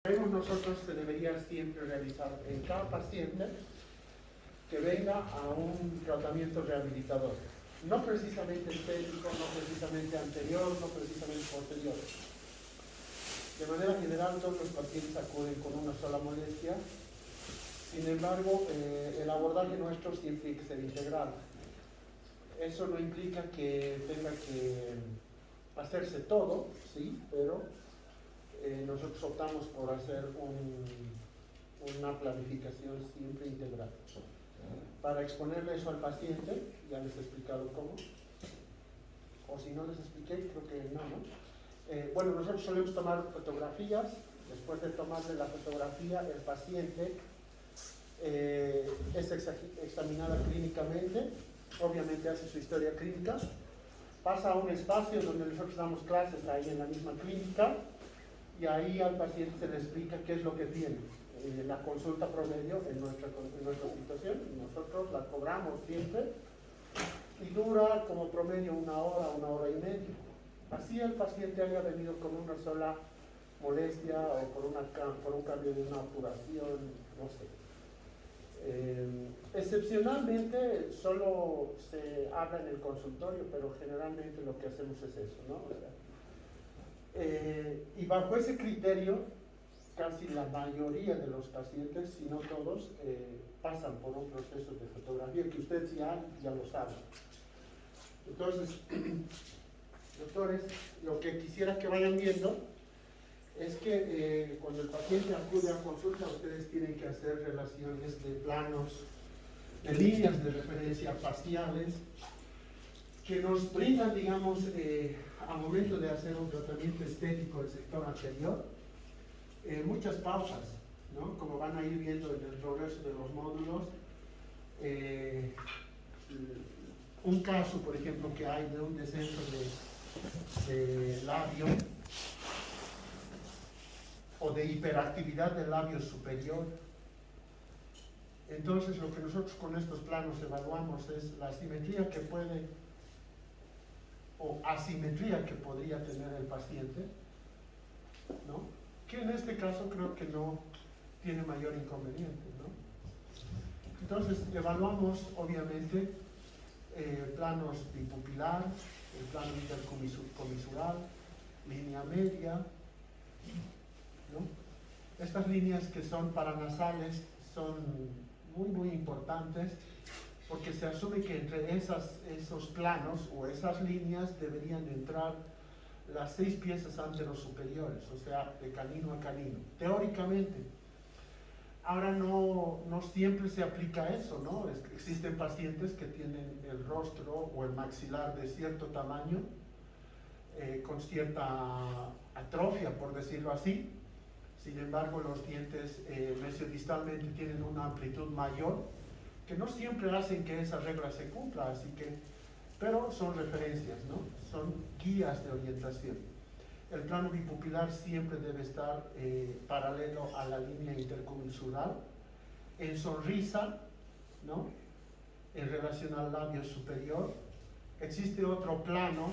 Nosotros se debería siempre realizar en cada paciente que venga a un tratamiento rehabilitador. No precisamente estético, no precisamente anterior, no precisamente posterior. De manera general, todos los pacientes acuden con una sola molestia. Sin embargo, el abordaje nuestro siempre tiene que ser integral. Eso no implica que tenga que hacerse todo, sí, pero nosotros optamos por hacer una planificación siempre integral. Para exponerle eso al paciente, ya les he explicado cómo, o si no les expliqué, creo que no, ¿no? Bueno, nosotros solemos tomar fotografías. Después de tomarle la fotografía, el paciente es examinada clínicamente, obviamente hace su historia clínica, pasa a un espacio donde nosotros damos clases ahí en la misma clínica, y ahí al paciente se le explica qué es lo que tiene. La consulta promedio en nuestra situación, nosotros la cobramos siempre, y dura como promedio una hora y media. Así el paciente haya venido con una sola molestia o por un cambio de una obturación, no sé. Excepcionalmente solo se habla en el consultorio, pero generalmente lo que hacemos es eso, ¿no? O sea, y bajo ese criterio, casi la mayoría de los pacientes, si no todos, pasan por un proceso de fotografía que ustedes ya lo saben. Entonces, doctores, lo que quisiera que vayan viendo es que cuando el paciente acude a consulta, ustedes tienen que hacer relaciones de planos, de líneas de referencia faciales, que nos brindan, digamos, al momento de hacer un tratamiento estético del sector anterior, muchas pausas, ¿no? Como van a ir viendo en el progreso de los módulos. Un caso, por ejemplo, que hay de un descenso de labio o de hiperactividad del labio superior. Entonces, lo que nosotros con estos planos evaluamos es la simetría que puede o asimetría que podría tener el paciente, ¿no? Que en este caso creo que no tiene mayor inconveniente, ¿no? Entonces, evaluamos obviamente planos bipupilar, el plano intercomisural, línea media, ¿no? Estas líneas que son paranasales son muy importantes, porque se asume que entre esos planos o esas líneas deberían entrar las 6 piezas anterosuperiores, o sea, de canino a canino, teóricamente. Ahora no siempre se aplica eso, ¿no? Existen pacientes que tienen el rostro o el maxilar de cierto tamaño, con cierta atrofia, por decirlo así. Sin embargo, los dientes mesiodistalmente tienen una amplitud mayor, que no siempre hacen que esa regla se cumpla, pero son referencias, ¿no? Son guías de orientación. El plano bipupilar siempre debe estar paralelo a la línea intercomisural, en sonrisa, ¿no? En relación al labio superior. Existe otro plano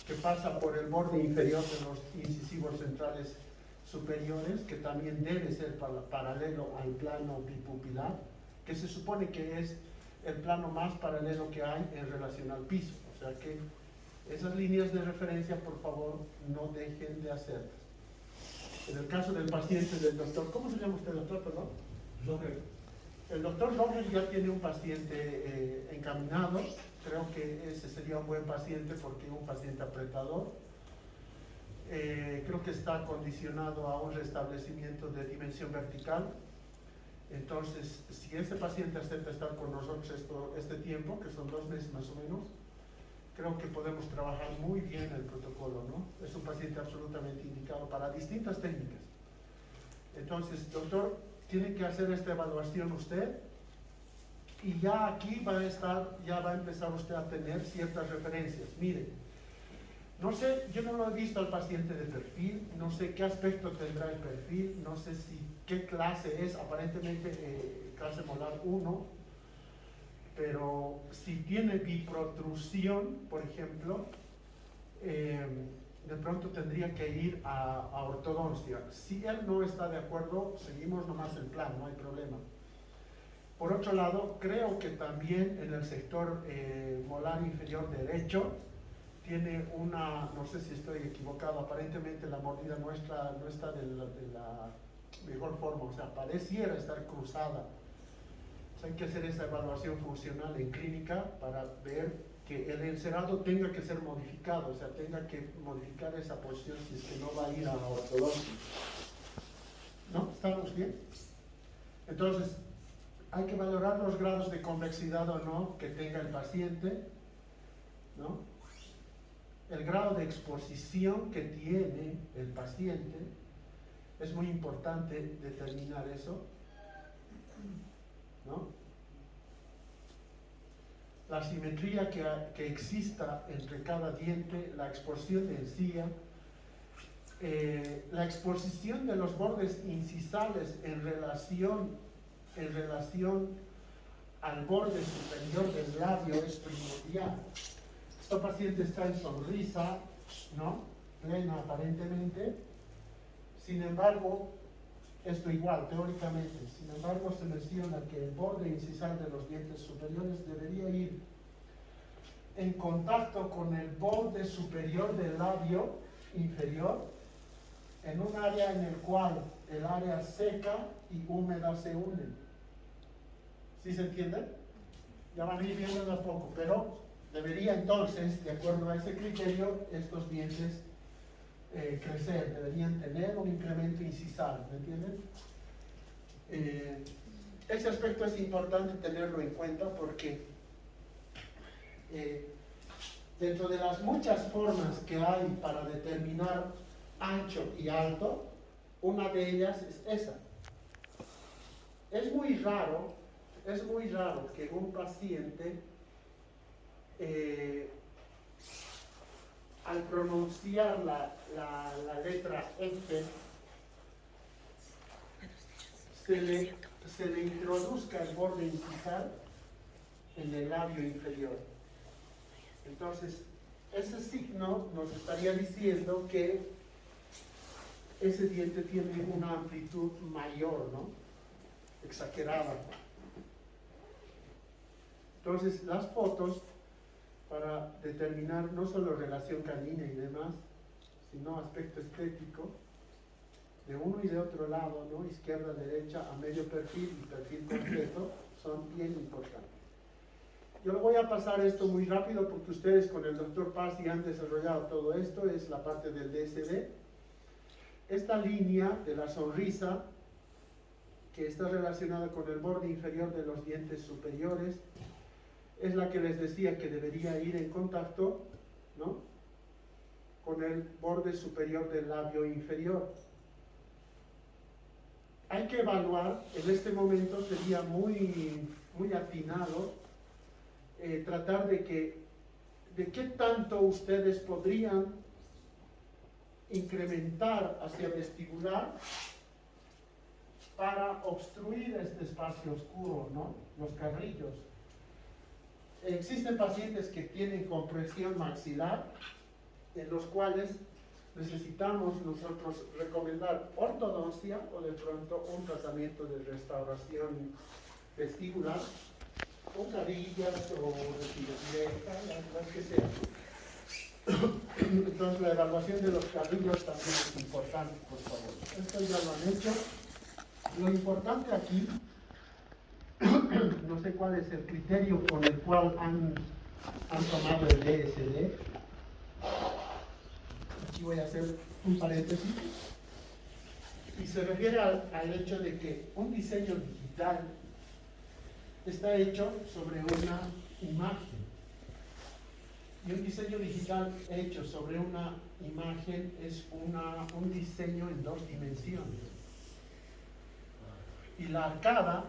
que pasa por el borde inferior de los incisivos centrales superiores, que también debe ser paralelo al plano bipupilar, que se supone que es el plano más paralelo que hay en relación al piso. O sea que esas líneas de referencia, por favor, no dejen de hacerlas. En el caso del paciente del doctor, ¿cómo se llama usted, doctor? Perdón. Roger. El doctor Roger ya tiene un paciente encaminado. Creo que ese sería un buen paciente porque es un paciente apretador. Creo que está condicionado a un restablecimiento de dimensión vertical. Entonces, si ese paciente acepta estar con nosotros este tiempo, que son 2 meses más o menos, creo que podemos trabajar muy bien el protocolo, ¿no? Es un paciente absolutamente indicado para distintas técnicas. Entonces, doctor, tiene que hacer esta evaluación usted, y ya aquí ya va a empezar usted a tener ciertas referencias. Mire, no sé, yo no lo he visto al paciente de perfil, no sé qué aspecto tendrá el perfil, no sé qué clase es, aparentemente clase molar 1, pero si tiene biprotrusión, por ejemplo, de pronto tendría que ir a ortodoncia. Si él no está de acuerdo, seguimos nomás el plan, no hay problema. Por otro lado, creo que también en el sector molar inferior derecho tiene una, no sé si estoy equivocado, aparentemente la mordida nuestra no está de la mejor forma, o sea, pareciera estar cruzada. O sea, hay que hacer esa evaluación funcional en clínica para ver que el encerado tenga que ser modificado, o sea, tenga que modificar esa posición si es que no va a ir a ortodoncia. ¿No? ¿Estamos bien? Entonces, hay que valorar los grados de convexidad o no que tenga el paciente, ¿no? El grado de exposición que tiene el paciente, es muy importante determinar eso, ¿no? La simetría que exista entre cada diente, la exposición de encía, la exposición de los bordes incisales en relación al borde superior del labio es primordial. Este paciente está en sonrisa, ¿no? Plena aparentemente. Sin embargo, esto igual, teóricamente, sin embargo se menciona que el borde incisal de los dientes superiores debería ir en contacto con el borde superior del labio inferior, en un área en el cual el área seca y húmeda se unen. ¿Sí se entiende? Ya van a ir viendo de a poco, pero debería entonces, de acuerdo a ese criterio, estos dientes crecer, deberían tener un incremento incisal, ¿me entienden? Ese aspecto es importante tenerlo en cuenta porque dentro de las muchas formas que hay para determinar ancho y alto, una de ellas es esa. Es muy raro que un paciente al pronunciar la letra F se le introduzca el borde incisal en el labio inferior. Entonces, ese signo nos estaría diciendo que ese diente tiene una amplitud mayor, ¿no? Exagerada. Entonces, las fotos, para determinar no solo relación canina y demás, sino aspecto estético, de uno y de otro lado, ¿no? Izquierda, derecha, a medio perfil y perfil completo, son bien importantes. Yo voy a pasar esto muy rápido porque ustedes con el doctor Pazzi han desarrollado todo esto, es la parte del DSD. Esta línea de la sonrisa, que está relacionada con el borde inferior de los dientes superiores, es la que les decía que debería ir en contacto, ¿no?, con el borde superior del labio inferior. Hay que evaluar, en este momento sería muy atinado tratar de qué tanto ustedes podrían incrementar hacia vestibular para obstruir este espacio oscuro, ¿no?, los carrillos. Existen pacientes que tienen compresión maxilar, en los cuales necesitamos nosotros recomendar ortodoncia o de pronto un tratamiento de restauración vestibular, con carillas o directa, las que sea. Entonces la evaluación de los carrillos también es importante, por favor. Esto ya lo han hecho. Lo importante aquí, no sé cuál es el criterio con el cual han tomado el DSD. Aquí voy a hacer un paréntesis. Y se refiere al hecho de que un diseño digital está hecho sobre una imagen. Y un diseño digital hecho sobre una imagen es un diseño en 2 dimensiones. Y la arcada,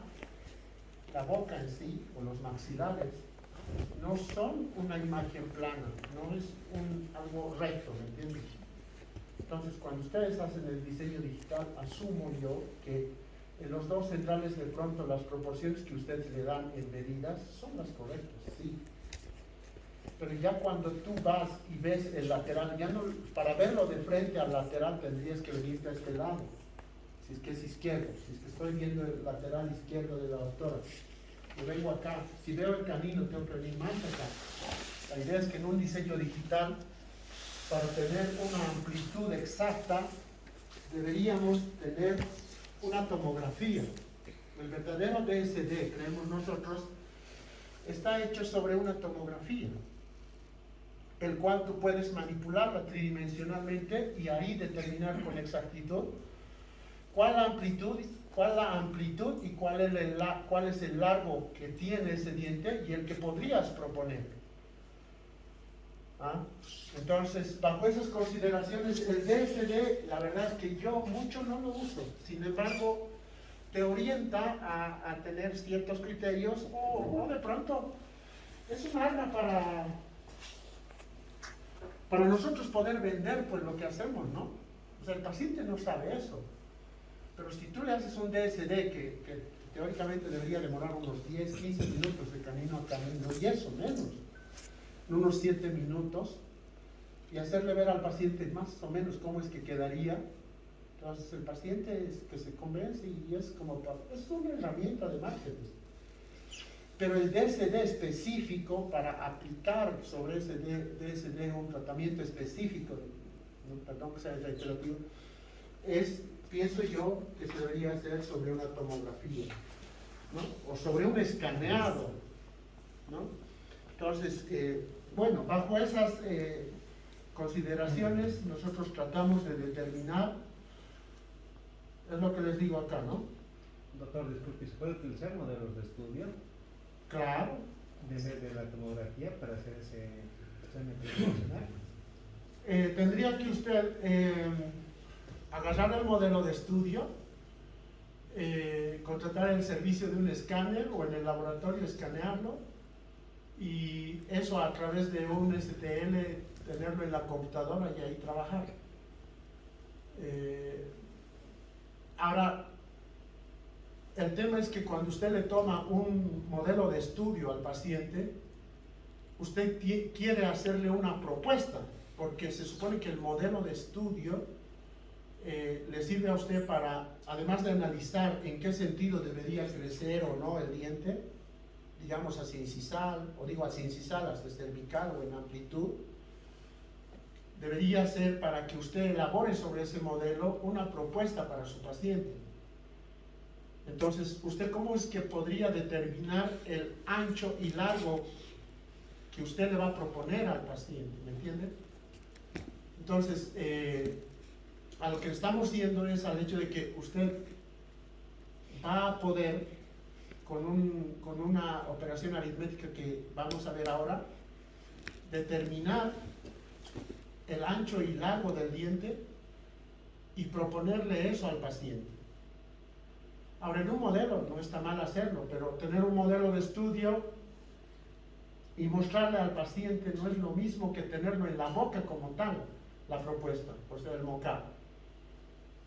la boca en sí, o los maxilares, no son una imagen plana, no es algo recto, ¿me entiendes? Entonces, cuando ustedes hacen el diseño digital, asumo yo que en los 2 centrales de pronto las proporciones que ustedes le dan en medidas son las correctas, sí. pero ya cuando tú vas y ves el lateral, ya no, para verlo de frente al lateral tendrías que venirte a este lado, si es que es izquierdo, si es que estoy viendo el lateral izquierdo de la doctora. Yo vengo acá, si veo el canino tengo que venir más acá. La idea es que en un diseño digital, para tener una amplitud exacta, deberíamos tener una tomografía. El verdadero DSD, creemos nosotros, está hecho sobre una tomografía, el cual tú puedes manipularla tridimensionalmente y ahí determinar con exactitud cuál la amplitud y cuál es el largo que tiene ese diente y el que podrías proponer. ¿Ah? Entonces, bajo esas consideraciones, el DSD, la verdad es que yo mucho no lo uso. Sin embargo, te orienta a tener ciertos criterios o de pronto es un arma para nosotros poder vender pues lo que hacemos, ¿no? O sea, el paciente no sabe eso. Pero si tú le haces un DSD que teóricamente debería demorar unos 10, 15 minutos de camino a camino, y eso menos, unos 7 minutos, y hacerle ver al paciente más o menos cómo es que quedaría, entonces el paciente es que se convence y es como, es una herramienta de marketing. Pero el DSD específico para aplicar sobre ese DSD un tratamiento específico, perdón que sea reiterativo, pienso yo que se debería hacer sobre una tomografía, ¿no? O sobre un escaneado, ¿no? Entonces, bueno, bajo esas consideraciones nosotros tratamos de determinar, es lo que les digo acá, ¿no? Doctor, disculpe, ¿se puede utilizar modelos de estudio? Claro. De la tomografía para hacer ese examen tridimensional. Tendría que usted agarrar el modelo de estudio, contratar el servicio de un escáner o en el laboratorio escanearlo y eso a través de un STL tenerlo en la computadora y ahí trabajar. Ahora, el tema es que cuando usted le toma un modelo de estudio al paciente, usted quiere hacerle una propuesta, porque se supone que el modelo de estudio le sirve a usted para, además de analizar en qué sentido debería crecer o no el diente, digamos hacia incisal, o digo hacia incisal, hacia cervical o en amplitud, debería ser para que usted elabore sobre ese modelo una propuesta para su paciente. Entonces, ¿usted cómo es que podría determinar el ancho y largo que usted le va a proponer al paciente? ¿Me entiende? Entonces, a lo que estamos yendo es al hecho de que usted va a poder, con una operación aritmética que vamos a ver ahora, determinar el ancho y largo del diente y proponerle eso al paciente. Ahora, en un modelo no está mal hacerlo, pero tener un modelo de estudio y mostrarle al paciente no es lo mismo que tenerlo en la boca como tal, la propuesta, o sea, el mockup.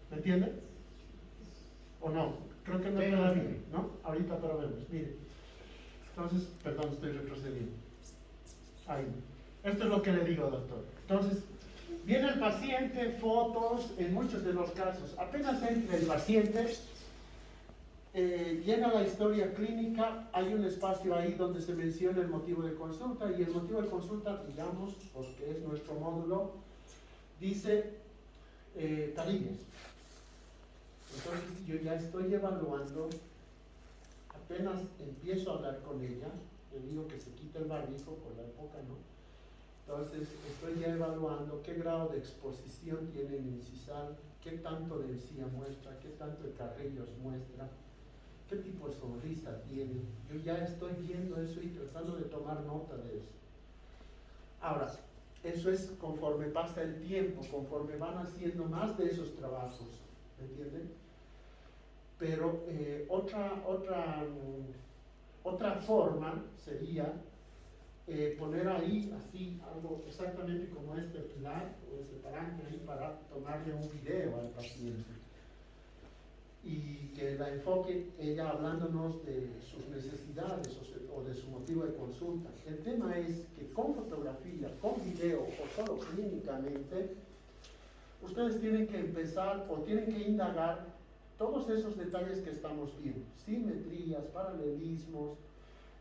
¿Me entiende? ¿O no? Creo que no queda bien, ¿no? Ahorita pero vemos, mire. Entonces, perdón, estoy retrocediendo. Ahí. Esto es lo que le digo, doctor. Entonces, viene el paciente, fotos, en muchos de los casos. Apenas entra el paciente, llena la historia clínica, hay un espacio ahí donde se menciona el motivo de consulta y el motivo de consulta, digamos, porque es nuestro módulo, dice Tarigues. Entonces yo ya estoy evaluando, apenas empiezo a hablar con ella, le digo que se quite el barbijo por la época, ¿no? Entonces estoy ya evaluando qué grado de exposición tiene el incisal, qué tanto de encía muestra, qué tanto de carrillos muestra, qué tipo de sonrisa tiene. Yo ya estoy viendo eso y tratando de tomar nota de eso. Ahora, eso es conforme pasa el tiempo, conforme van haciendo más de esos trabajos, ¿me entienden? Pero otra forma sería poner ahí, así, algo exactamente como este pilar o este parámetro ahí para tomarle un video al paciente. y que la enfoque ella hablándonos de sus necesidades o de su motivo de consulta. El tema es que con fotografía, con video o solo clínicamente, ustedes tienen que empezar o tienen que indagar todos esos detalles que estamos viendo: simetrías, paralelismos,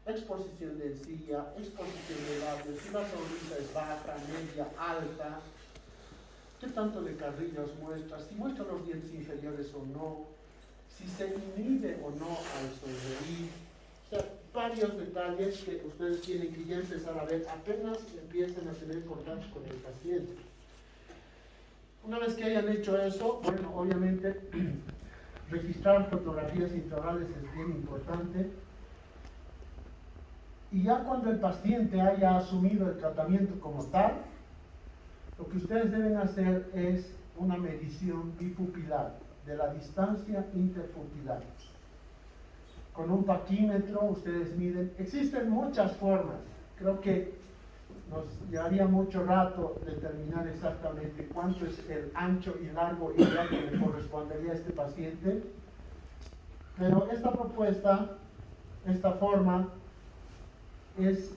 exposición de encía, exposición de labios, si la sonrisa es baja, media, alta, qué tanto de carrillos muestra, si muestra los dientes inferiores o no, si se inhibe o no al sonreír. O sea, varios detalles que ustedes tienen que ya empezar a ver apenas empiecen a tener contacto con el paciente. Una vez que hayan hecho eso, bueno, obviamente registrar fotografías intraorales es bien importante. Y ya cuando el paciente haya asumido el tratamiento como tal, lo que ustedes deben hacer es una medición bipupilar de la distancia interpupilar. Con un paquímetro ustedes miden. Existen muchas formas. Creo que nos llevaría mucho rato determinar exactamente cuánto es el ancho y largo ideal que le correspondería a este paciente. Pero esta propuesta, esta forma, es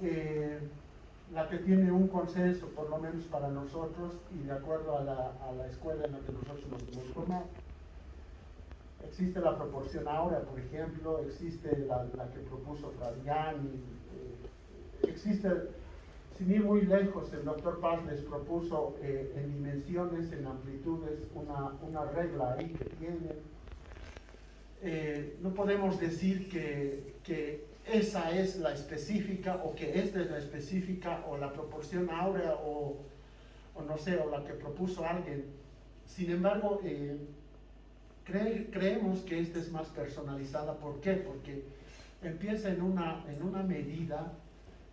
la que tiene un consenso, por lo menos para nosotros, y de acuerdo a la escuela en la que nosotros nos hemos formado. Existe la proporción áurea, por ejemplo, existe la que propuso Fradiani, existe, sin ir muy lejos, el doctor Paz les propuso en dimensiones, en amplitudes, una regla ahí que tienen. No podemos decir que esa es la específica, o que esta es la específica, o la proporción áurea, o no sé, o la que propuso alguien. Sin embargo, creemos que esta es más personalizada. ¿Por qué? Porque empieza en una medida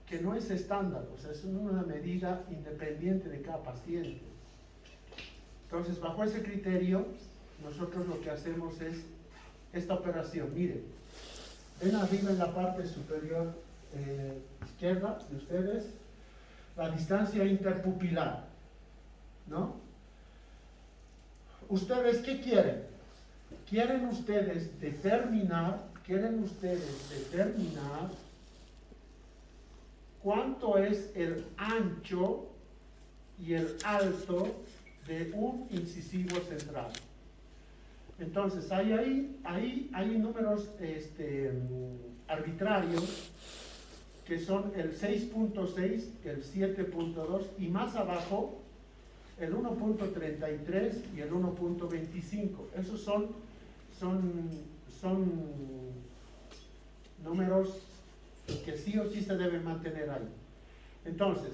que no es estándar, o sea, es una medida independiente de cada paciente. Entonces, bajo ese criterio, nosotros lo que hacemos es esta operación. Miren, ven arriba en la parte superior izquierda de ustedes, la distancia interpupilar, ¿no? ¿Ustedes qué quieren? ¿Quieren ustedes determinar cuánto es el ancho y el alto de un incisivo central? Entonces, hay números arbitrarios que son el 6.6, el 7.2 y más abajo el 1.33 y el 1.25. Esos son números que sí o sí se deben mantener ahí. Entonces,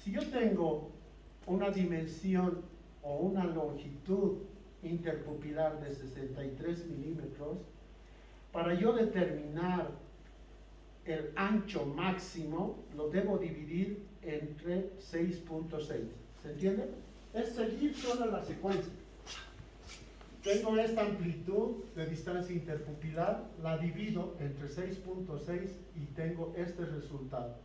si yo tengo una dimensión o una longitud interpupilar de 63 milímetros, para yo determinar el ancho máximo, lo debo dividir entre 6.6. ¿Se entiende? Es seguir toda la secuencia. Tengo esta amplitud de distancia interpupilar, la divido entre 6.6 y tengo este resultado.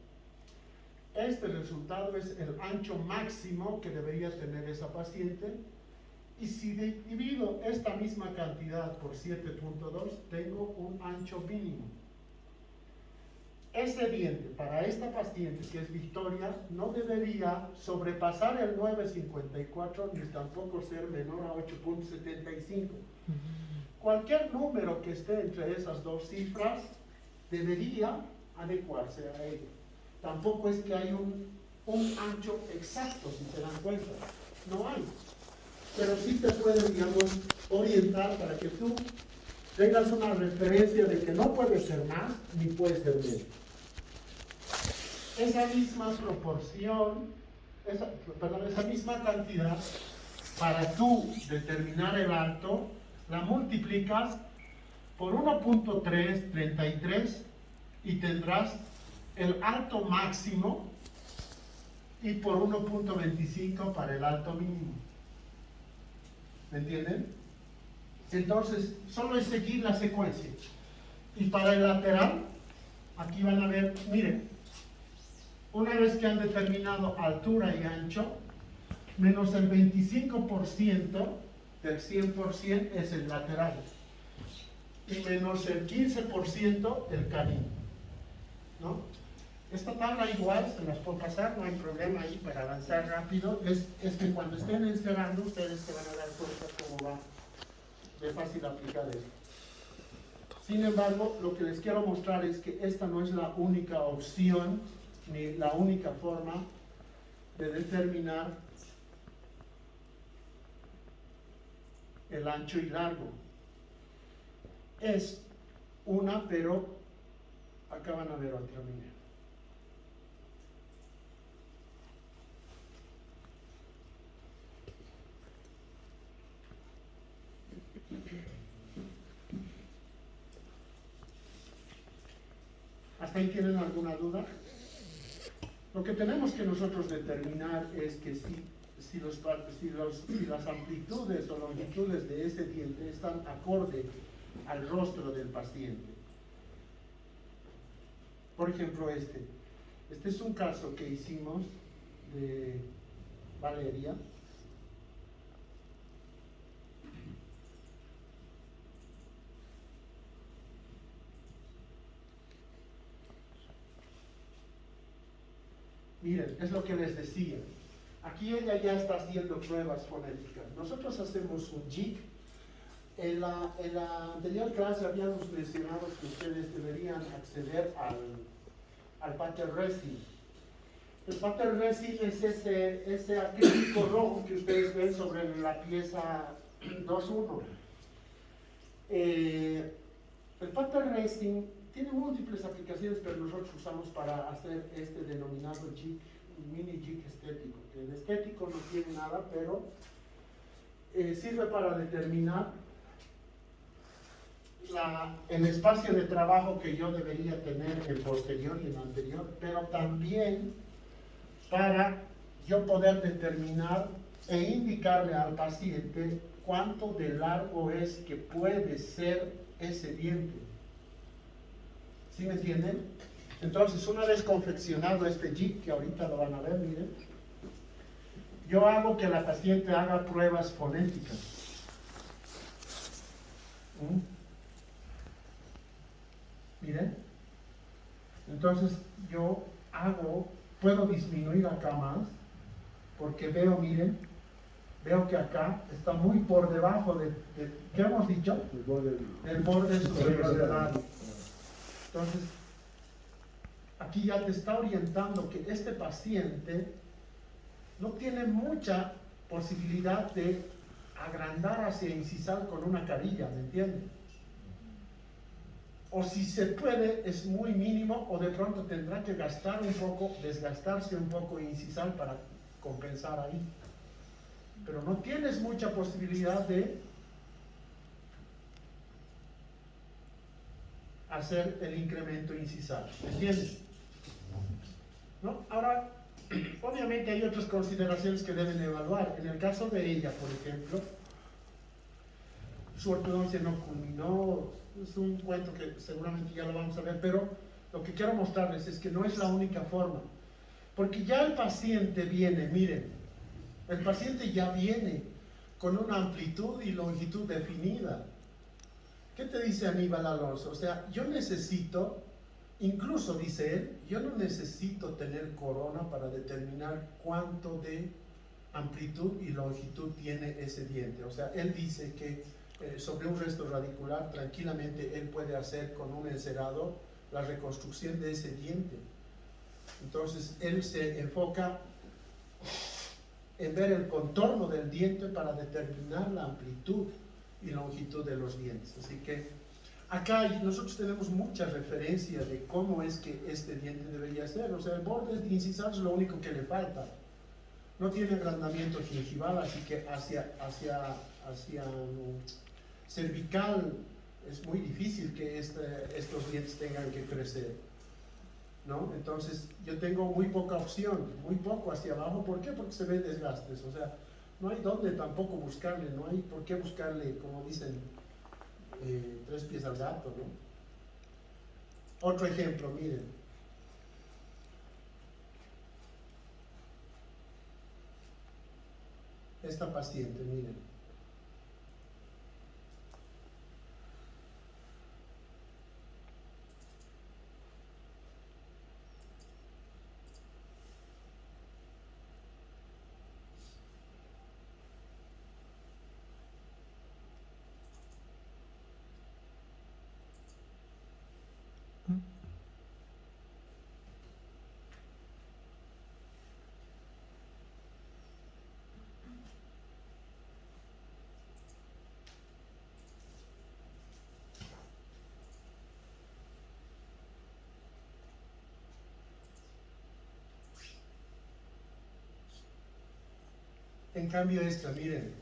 Este resultado es el ancho máximo que debería tener esa paciente, y si divido esta misma cantidad por 7.2, tengo un ancho mínimo. Ese diente para esta paciente, que es Victoria, no debería sobrepasar el 9.54 ni tampoco ser menor a 8.75. Cualquier número que esté entre esas dos cifras debería adecuarse a ello. Tampoco es que hay un ancho exacto, si se dan cuenta. No hay. Pero sí te puede, digamos, orientar para que tú tengas una referencia de que no puede ser más ni puede ser menos. Esa misma proporción, esa misma cantidad, para tú determinar el alto, la multiplicas por 1.333 y tendrás el alto máximo, y por 1.25 para el alto mínimo. ¿Me entienden? Entonces, solo es seguir la secuencia. Y para el lateral, aquí van a ver, miren, una vez que han determinado altura y ancho, menos el 25% del 100% es el lateral. y menos el 15% el canino, ¿no? Esta tabla igual se las puedo pasar, no hay problema ahí para avanzar rápido. Es que cuando estén encerrando ustedes se van a dar cuenta cómo va de fácil aplicar esto. Sin embargo, lo que les quiero mostrar es que esta no es la única opción ni la única forma de determinar el ancho y largo. Es una, pero acá van a ver otra, mira. ¿Hasta ahí tienen alguna duda? Lo que tenemos que nosotros determinar es que si las amplitudes o longitudes de ese diente están acorde al rostro del paciente. Por ejemplo, este es un caso que hicimos de Valeria. Miren, es lo que les decía. Aquí ella ya está haciendo pruebas fonéticas. Nosotros hacemos un jig. En la anterior clase habíamos mencionado que ustedes deberían acceder al pattern resin. El pattern resin es ese acrílico rojo que ustedes ven sobre la pieza 2.1. El pattern resin tiene múltiples aplicaciones, pero nosotros usamos para hacer este denominado jig, mini jig estético, que el estético no tiene nada, pero sirve para determinar el espacio de trabajo que yo debería tener en posterior y en anterior, pero también para yo poder determinar e indicarle al paciente cuánto de largo es que puede ser ese diente. ¿Sí me entienden? Entonces, una vez confeccionado este jig, que ahorita lo van a ver, miren, yo hago que la paciente haga pruebas fonéticas. Miren, entonces yo puedo disminuir acá más, porque veo, miren, veo que acá está muy por debajo de ¿qué hemos dicho? El borde superior del labio. Entonces, aquí ya te está orientando que este paciente no tiene mucha posibilidad de agrandar hacia incisal con una carilla, ¿me entienden? O si se puede, es muy mínimo, o de pronto tendrá que desgastarse un poco incisal para compensar ahí. Pero no tienes mucha posibilidad de hacer el incremento incisal, ¿me entiendes? ¿No? Ahora, obviamente hay otras consideraciones que deben evaluar. En el caso de ella, por ejemplo, su ortodoncia no culminó, es un cuento que seguramente ya lo vamos a ver, pero lo que quiero mostrarles es que no es la única forma, porque ya el paciente viene, miren, el paciente ya viene con una amplitud y longitud definida. ¿Qué te dice Aníbal Alonso? O sea, yo necesito, incluso dice él, yo no necesito tener corona para determinar cuánto de amplitud y longitud tiene ese diente. O sea, él dice que sobre un resto radicular tranquilamente él puede hacer con un encerado la reconstrucción de ese diente. Entonces él se enfoca en ver el contorno del diente para determinar la amplitud y longitud de los dientes. Así que acá nosotros tenemos mucha referencia de cómo es que este diente debería ser. O sea, el borde incisal es lo único que le falta. No tiene agrandamiento gingival, así que hacia cervical es muy difícil que estos dientes tengan que crecer, ¿no? Entonces yo tengo muy poca opción, muy poco hacia abajo. ¿Por qué? Porque se ven desgastes. O sea, no hay dónde tampoco buscarle, no hay por qué buscarle, como dicen, 3 pies al gato, ¿no? Otro ejemplo, miren. Esta paciente, miren. En cambio esta, miren.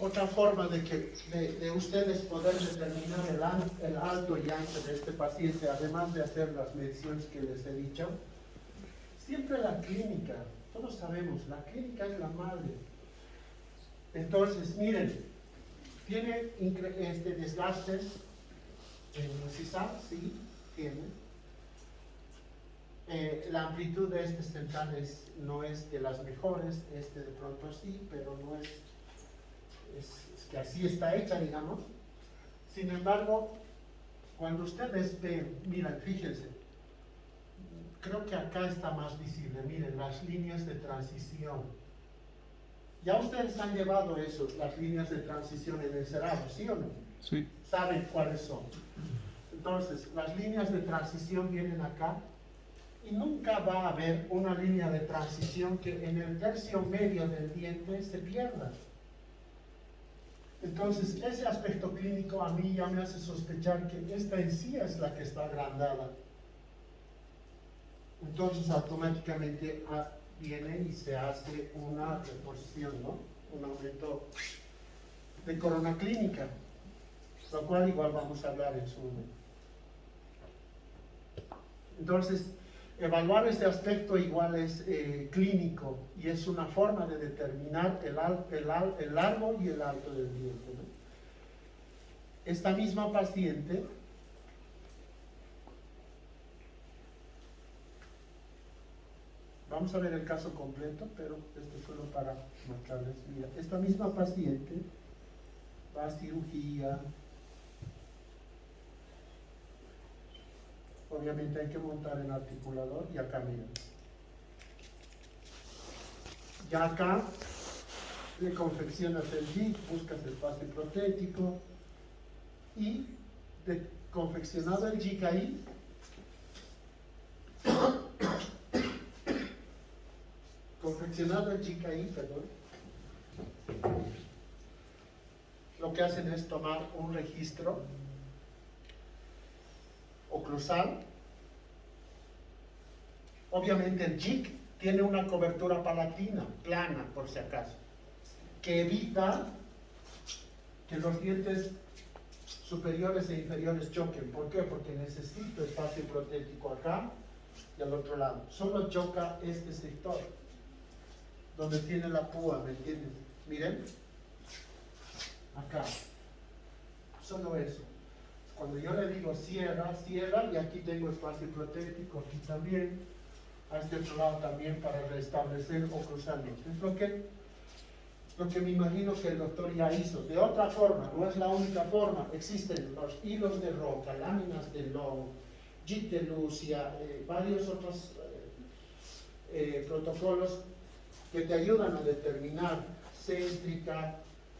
Otra forma de ustedes poder determinar el alto y ancho de este paciente, además de hacer las mediciones que les he dicho, siempre la clínica, todos sabemos, la clínica es la madre. Entonces, miren, tiene desgastes en incisal, sí, tiene. La amplitud de este central no es de las mejores, de pronto sí, pero no es que así está hecha, digamos. Sin embargo, cuando ustedes ven, miren, fíjense, creo que acá está más visible, miren, las líneas de transición. Ya ustedes han llevado eso, las líneas de transición en el cerrado, ¿sí o no? Sí. Saben cuáles son. Entonces, las líneas de transición vienen acá y nunca va a haber una línea de transición que en el tercio medio del diente se pierda. Entonces, ese aspecto clínico a mí ya me hace sospechar que esta en sí es la que está agrandada. Entonces, automáticamente viene y se hace una reposición, ¿no? Un aumento de corona clínica, lo cual igual vamos a hablar en su momento. Entonces, evaluar este aspecto igual es clínico y es una forma de determinar el largo y el alto del diente, ¿no? Esta misma paciente vamos a ver el caso completo, pero esto es solo para mostrarles. Mira, esta misma paciente va a cirugía. Obviamente hay que montar el articulador y acá miren. Ya acá le confeccionas el jig, buscas espacio protético y confeccionado el jig ahí, perdón, lo que hacen es tomar un registro oclusal. Obviamente el jig tiene una cobertura palatina, plana por si acaso, que evita que los dientes superiores e inferiores choquen. ¿Por qué? Porque necesito espacio protético acá y al otro lado. Solo choca este sector, donde tiene la púa, ¿me entienden? Miren, acá, solo eso. Cuando yo le digo cierra, cierra, y aquí tengo espacio protético, aquí también, a este otro lado también para restablecer oclusales. Es lo que me imagino que el doctor ya hizo. De otra forma, no es la única forma, existen los hilos de roca, láminas de long, jig de Lucia, varios otros protocolos que te ayudan a determinar céntrica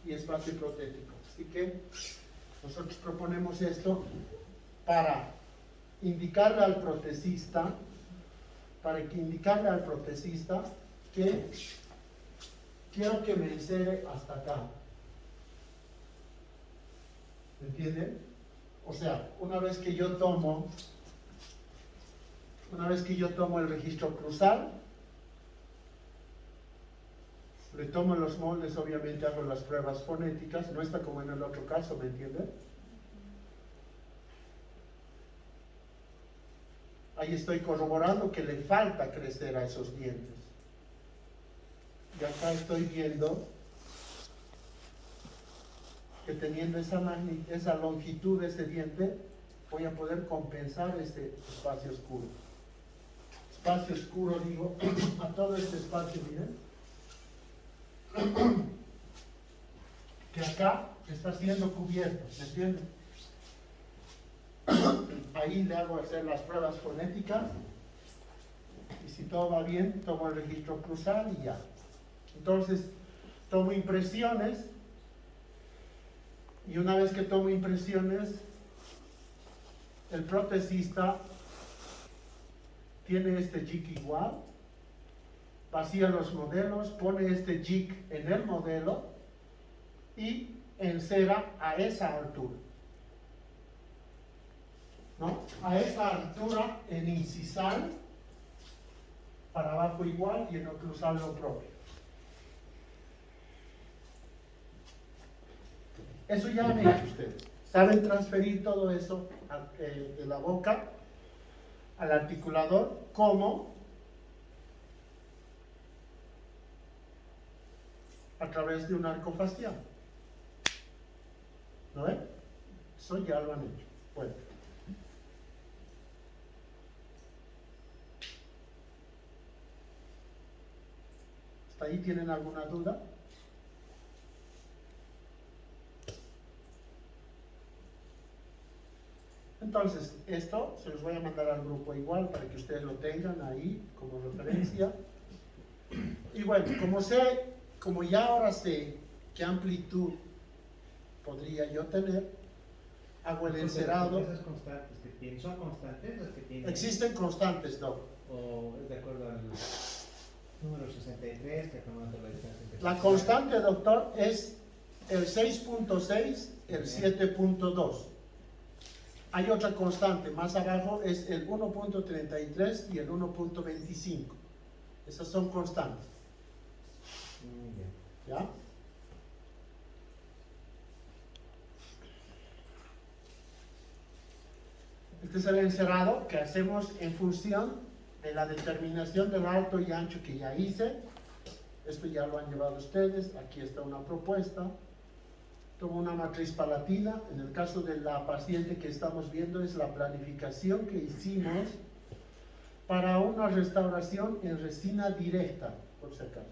y espacio protético. Así que nosotros proponemos esto para indicarle al protesista, que quiero que me insere hasta acá. ¿Me entienden? O sea, una vez que yo tomo el registro oclusal, le tomo los moldes, obviamente hago las pruebas fonéticas, no está como en el otro caso, ¿me entienden? Ahí estoy corroborando que le falta crecer a esos dientes. Y acá estoy viendo que teniendo esa longitud de ese diente, voy a poder compensar este espacio oscuro. Espacio oscuro, digo, a todo este espacio, miren, que acá está siendo cubierto, ¿me entienden? Ahí le hago hacer las pruebas fonéticas y si todo va bien, tomo el registro oclusal y ya. Entonces, tomo impresiones y una vez que tomo impresiones, el protesista tiene este jig igual, vacía los modelos, pone este jig en el modelo y encera a esa altura, ¿no? A esa altura en incisal para abajo igual y en oclusal lo propio. Eso ya han hecho ustedes. Saben transferir todo eso de la boca al articulador como a través de un arco facial. ¿No ven? Eso ya lo han hecho. Bueno. ¿Hasta ahí tienen alguna duda? Entonces, esto se los voy a mandar al grupo igual para que ustedes lo tengan ahí como referencia. Y bueno, como ya ahora sé qué amplitud podría yo tener, hago el encerado. Esas constantes que tienen, ¿son constantes las que tienen? Existen constantes, ¿no? ¿O es de acuerdo al número 63 que acabamos de realizar? La constante, doctor, es el 6.6, el 7.2. Hay otra constante, más abajo es el 1.33 y el 1.25. Esas son constantes. ¿Ya? Este es el encerado que hacemos en función de la determinación del alto y ancho que ya hice. Esto ya lo han llevado ustedes. Aquí está una propuesta. Tomo una matriz palatina. En el caso de la paciente que estamos viendo es la planificación que hicimos para una restauración en resina directa, por si acaso.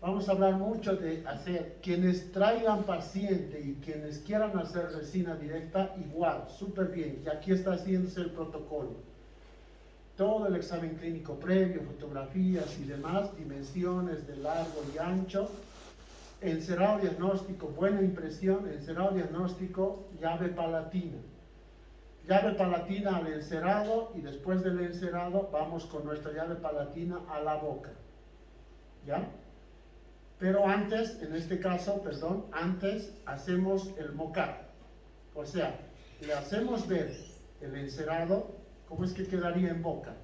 Vamos a hablar mucho de hacer, quienes traigan paciente y quienes quieran hacer resina directa, igual, súper bien. Y aquí está haciéndose el protocolo. Todo el examen clínico previo, fotografías y demás, dimensiones de largo y ancho. Encerado diagnóstico, buena impresión, encerado diagnóstico, llave palatina. Llave palatina al encerado y después del encerado vamos con nuestra llave palatina a la boca. ¿Ya? Pero antes, en este caso, perdón, antes hacemos el mock-up. O sea, le hacemos ver el encerado, cómo es que quedaría en boca.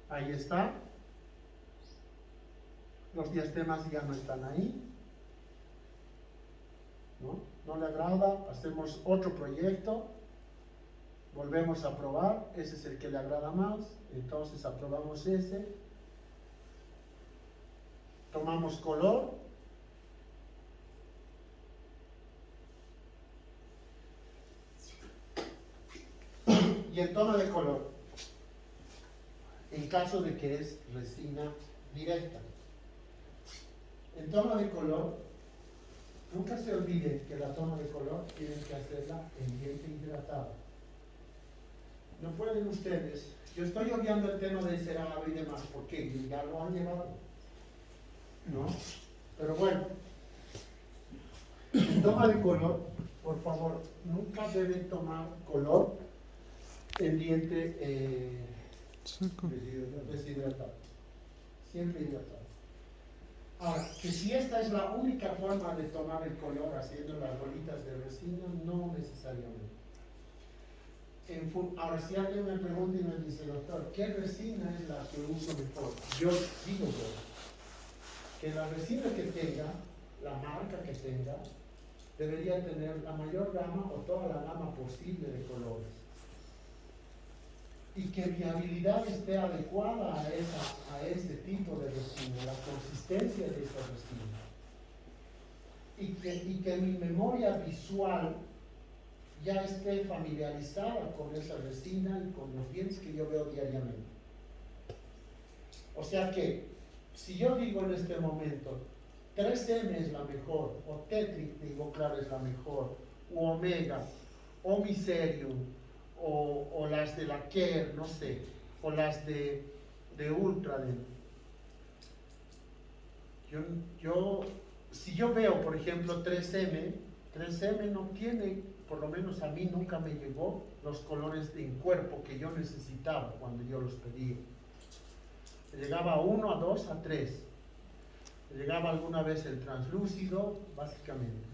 Ahí está. Los diastemas ya no están ahí. ¿No le agrada? Hacemos otro proyecto. Volvemos a probar. Ese es el que le agrada más. Entonces aprobamos ese. Tomamos color. Y el tono de color. En caso de que es resina directa. En tono de color, nunca se olvide que la toma de color tienen que hacerla en diente hidratado. No pueden ustedes, yo estoy obviando el tema de encerado y demás, porque ya lo han llevado, ¿no? Pero bueno, en toma de color, por favor, nunca deben tomar color en diente deshidratado, siempre hidratado. Ahora, que si esta es la única forma de tomar el color haciendo las bolitas de resina, no necesariamente. Ahora, si alguien me pregunta y me dice, doctor, ¿qué resina es la que uso mejor? Yo digo que la resina que tenga, la marca que tenga, debería tener la mayor gama o toda la gama posible de colores. Y que mi habilidad esté adecuada a este tipo de resina, la consistencia de esa resina. Y que mi memoria visual ya esté familiarizada con esa resina y con los dientes que yo veo diariamente. O sea que, si yo digo en este momento, 3M es la mejor, o Tetric, digo claro, es la mejor, o Omega, o Miserium, o las de la Care, no sé, o las de Ultraden. Si yo veo, por ejemplo, 3M no tiene, por lo menos a mí nunca me llegó los colores en cuerpo que yo necesitaba cuando yo los pedía. Me llegaba a 1, a 2, a 3. Me llegaba alguna vez el translúcido, básicamente.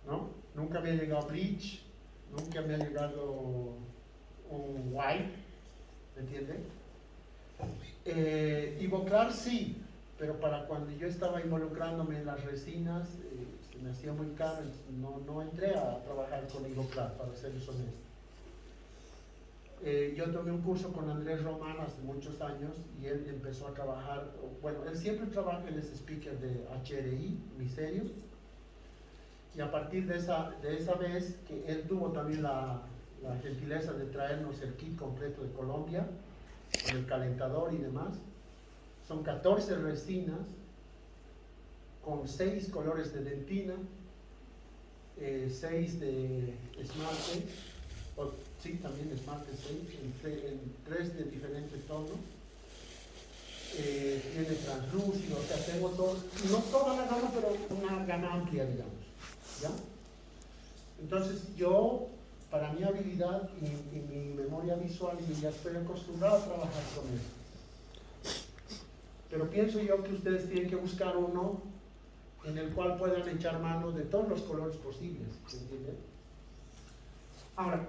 ¿No? Nunca me ha llegado bleach. Nunca me ha llegado un white ¿me entiende? Ivoclar sí, pero para cuando yo estaba involucrándome en las resinas, se me hacía muy caro, no entré a trabajar con Ivoclar, para serles honesto. Yo tomé un curso con Andrés Román hace muchos años y él empezó a trabajar, bueno, él siempre trabaja, él es speaker de HRI, Miserio, y a partir de esa vez que él tuvo también la gentileza de traernos el kit completo de Colombia, con el calentador y demás, son 14 resinas con 6 colores de dentina, 6 de esmalte, sí, también esmalte 6, en 3 de diferentes tonos, tiene translúcido, o sea, tengo todo, no toda la gama, pero una gama amplia, digamos, ¿ya? Entonces yo, para mi habilidad y mi memoria visual, ya estoy acostumbrado a trabajar con eso. Pero pienso yo que ustedes tienen que buscar uno en el cual puedan echar mano de todos los colores posibles, ¿entienden? Ahora,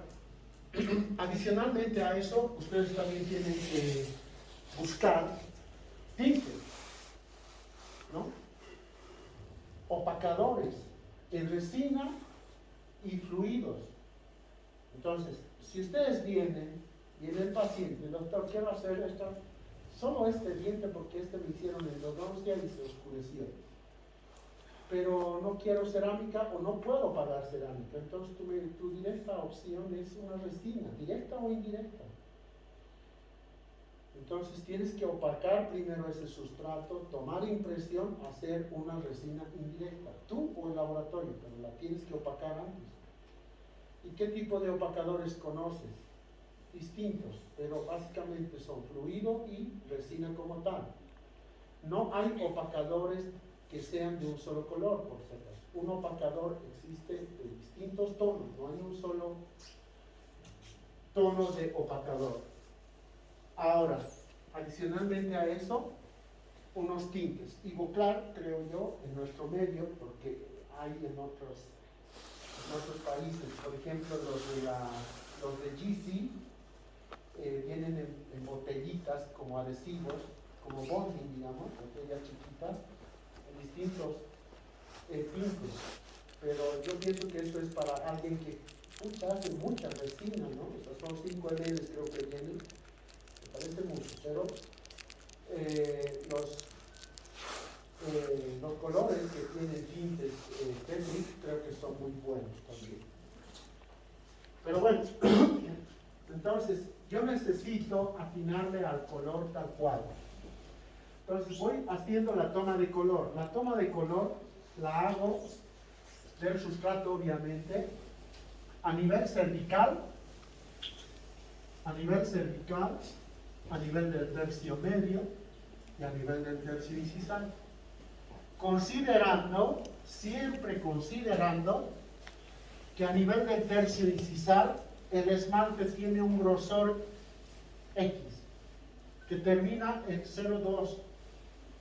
adicionalmente a eso, ustedes también tienen que buscar tintes, ¿no? Opacadores en resina y fluidos. Entonces, si ustedes viene el paciente, doctor, quiero hacer esto, solo este diente porque este me hicieron endodoncia y se oscureció. Pero no quiero cerámica o no puedo pagar cerámica. Entonces tu directa opción es una resina, directa o indirecta. Entonces tienes que opacar primero ese sustrato, tomar impresión, hacer una resina indirecta. Tú o el laboratorio, pero la tienes que opacar antes. ¿Y qué tipo de opacadores conoces? Distintos, pero básicamente son fluido y resina como tal. No hay opacadores que sean de un solo color, por si acaso. Un opacador existe de distintos tonos, no hay un solo tono de opacador. Ahora, adicionalmente a eso, unos tintes. Ivoclar, creo yo, en nuestro medio, porque hay en otros países, por ejemplo, los de GC, vienen en botellitas como adhesivos, como bonding, digamos, botellas chiquitas, en distintos tintes. Pero yo pienso que esto es para alguien que hace mucha resina, ¿no? O sea, son 5 ml creo que vienen, me parece mucho, pero los colores que tienen tintes Tetrix creo que son muy buenos también. Pero bueno, entonces yo necesito afinarle al color tal cual. Entonces voy haciendo la toma de color. La toma de color la hago del sustrato, obviamente, a nivel cervical, a nivel del tercio medio y a nivel del tercio incisal. Siempre considerando que a nivel del tercio incisal el esmalte tiene un grosor X, que termina en 0,2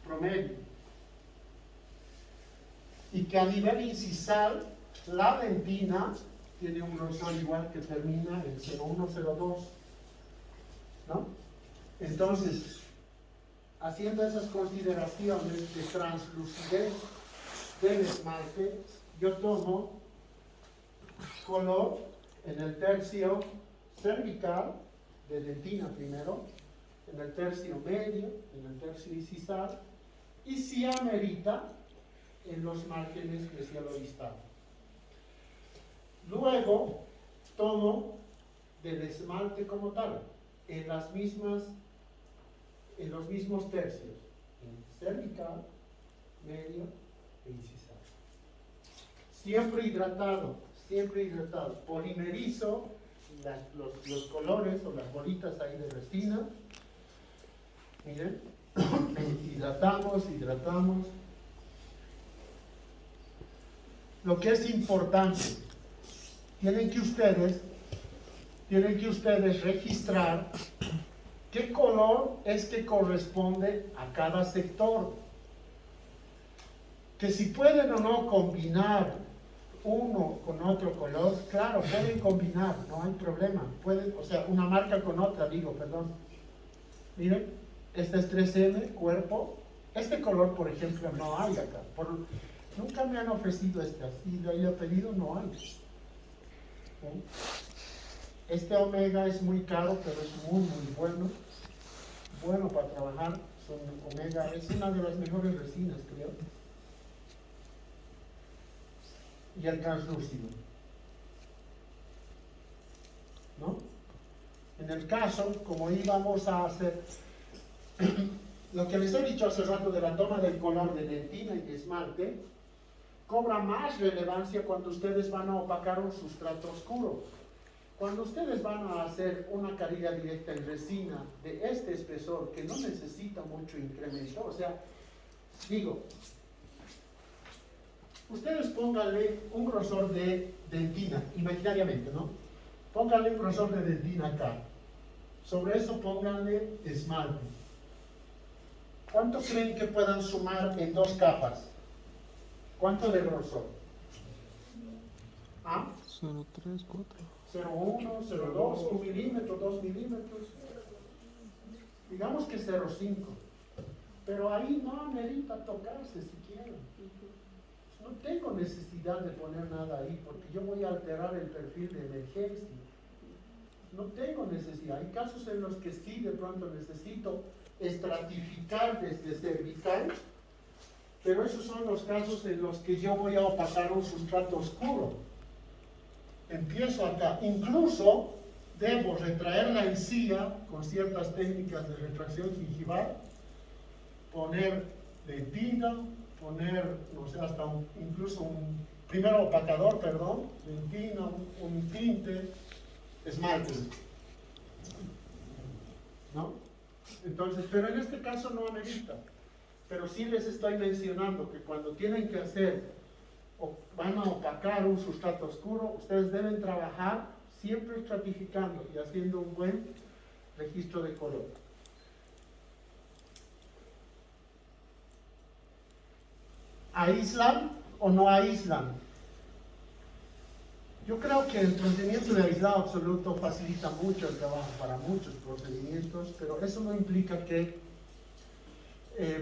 promedio. Y que a nivel incisal la dentina tiene un grosor igual que termina en 0,1, 0,2, ¿no? Entonces, haciendo esas consideraciones de translucidez del esmalte, yo tomo color en el tercio cervical, de dentina primero, en el tercio medio, en el tercio incisal, y si amerita, en los márgenes mesialo-distal. Luego, tomo del esmalte como tal, en los mismos tercios, en cervical, medio e incisal. Siempre hidratado. Polimerizo los colores o las bolitas ahí de resina. Miren, hidratamos. Lo que es importante, tienen que ustedes registrar qué color es que corresponde a cada sector. Que si pueden o no combinar uno con otro color, claro, pueden combinar, no hay problema. Pueden, o sea, una marca con otra, perdón. Miren, este es 3M, cuerpo. Este color, por ejemplo, no hay acá. Nunca me han ofrecido este así, lo he pedido, no hay. ¿Sí? Este omega es muy caro, pero es muy, muy bueno. Bueno para trabajar. Omega es una de las mejores resinas, creo. Y el translúcido, ¿no? En el caso, como íbamos a hacer lo que les he dicho hace rato de la toma del color de dentina y de esmalte, cobra más relevancia cuando ustedes van a opacar un sustrato oscuro. Cuando ustedes van a hacer una carilla directa en resina de este espesor, que no necesita mucho incremento, o sea, digo, ustedes pónganle un grosor de dentina, imaginariamente, ¿no? Pónganle un grosor de dentina acá. Sobre eso pónganle esmalte. ¿Cuánto creen que puedan sumar en 2 capas? ¿Cuánto de grosor? ¿Ah? 0,3, 4. 0,1, 0,2, 1 milímetro, 2 milímetros. Digamos que 0,5. Pero ahí no amerita tocarse siquiera. No tengo necesidad de poner nada ahí porque yo voy a alterar el perfil de emergencia. No tengo necesidad. Hay casos en los que sí de pronto necesito estratificar desde cervical, pero esos son los casos en los que yo voy a opacar un sustrato oscuro. Empiezo acá. Incluso debo retraer la encía con ciertas técnicas de retracción gingival, poner dentina, poner, no sé, hasta incluso un primero opacador, perdón, dentina, un tinte, esmalte, ¿no? Entonces, pero en este caso no amerita. Pero sí les estoy mencionando que cuando tienen que hacer o van a opacar un sustrato oscuro, ustedes deben trabajar siempre estratificando y haciendo un buen registro de color. ¿Aíslan o no aíslan? Yo creo que el procedimiento de aislado absoluto facilita mucho el trabajo para muchos procedimientos, pero eso no implica que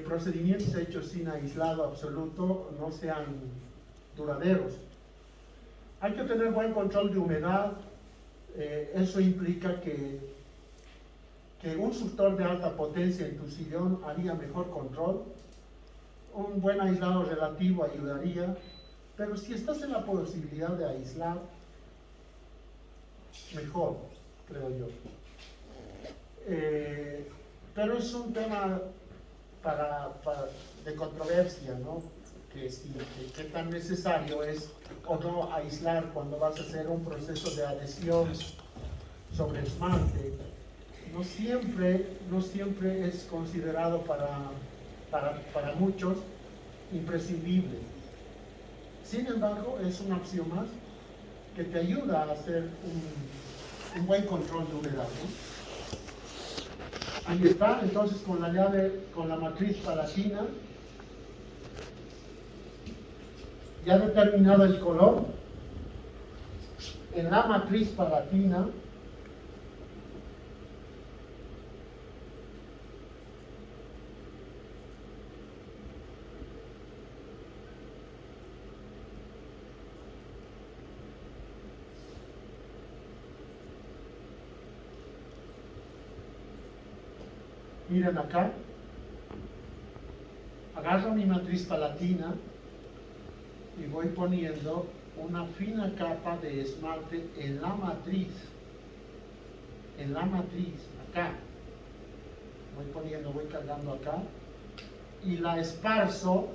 procedimientos hechos sin aislado absoluto no sean duraderos. Hay que tener buen control de humedad. Eso implica que un suctor de alta potencia en tu sillón haría mejor control. Un buen aislado relativo ayudaría, pero si estás en la posibilidad de aislar, mejor, creo yo. Pero es un tema de controversia, ¿no? Que tan necesario es o no aislar cuando vas a hacer un proceso de adhesión sobre esmalte. No siempre es considerado para muchos imprescindible. Sin embargo, es una opción más que te ayuda a hacer un buen control de humedad, ¿no? Ahí está, entonces con la llave, con la matriz palatina, ya determinado el color, en la matriz palatina, miren acá, agarro mi matriz palatina y voy poniendo una fina capa de esmalte en la matriz, acá, voy cargando acá, y la esparzo,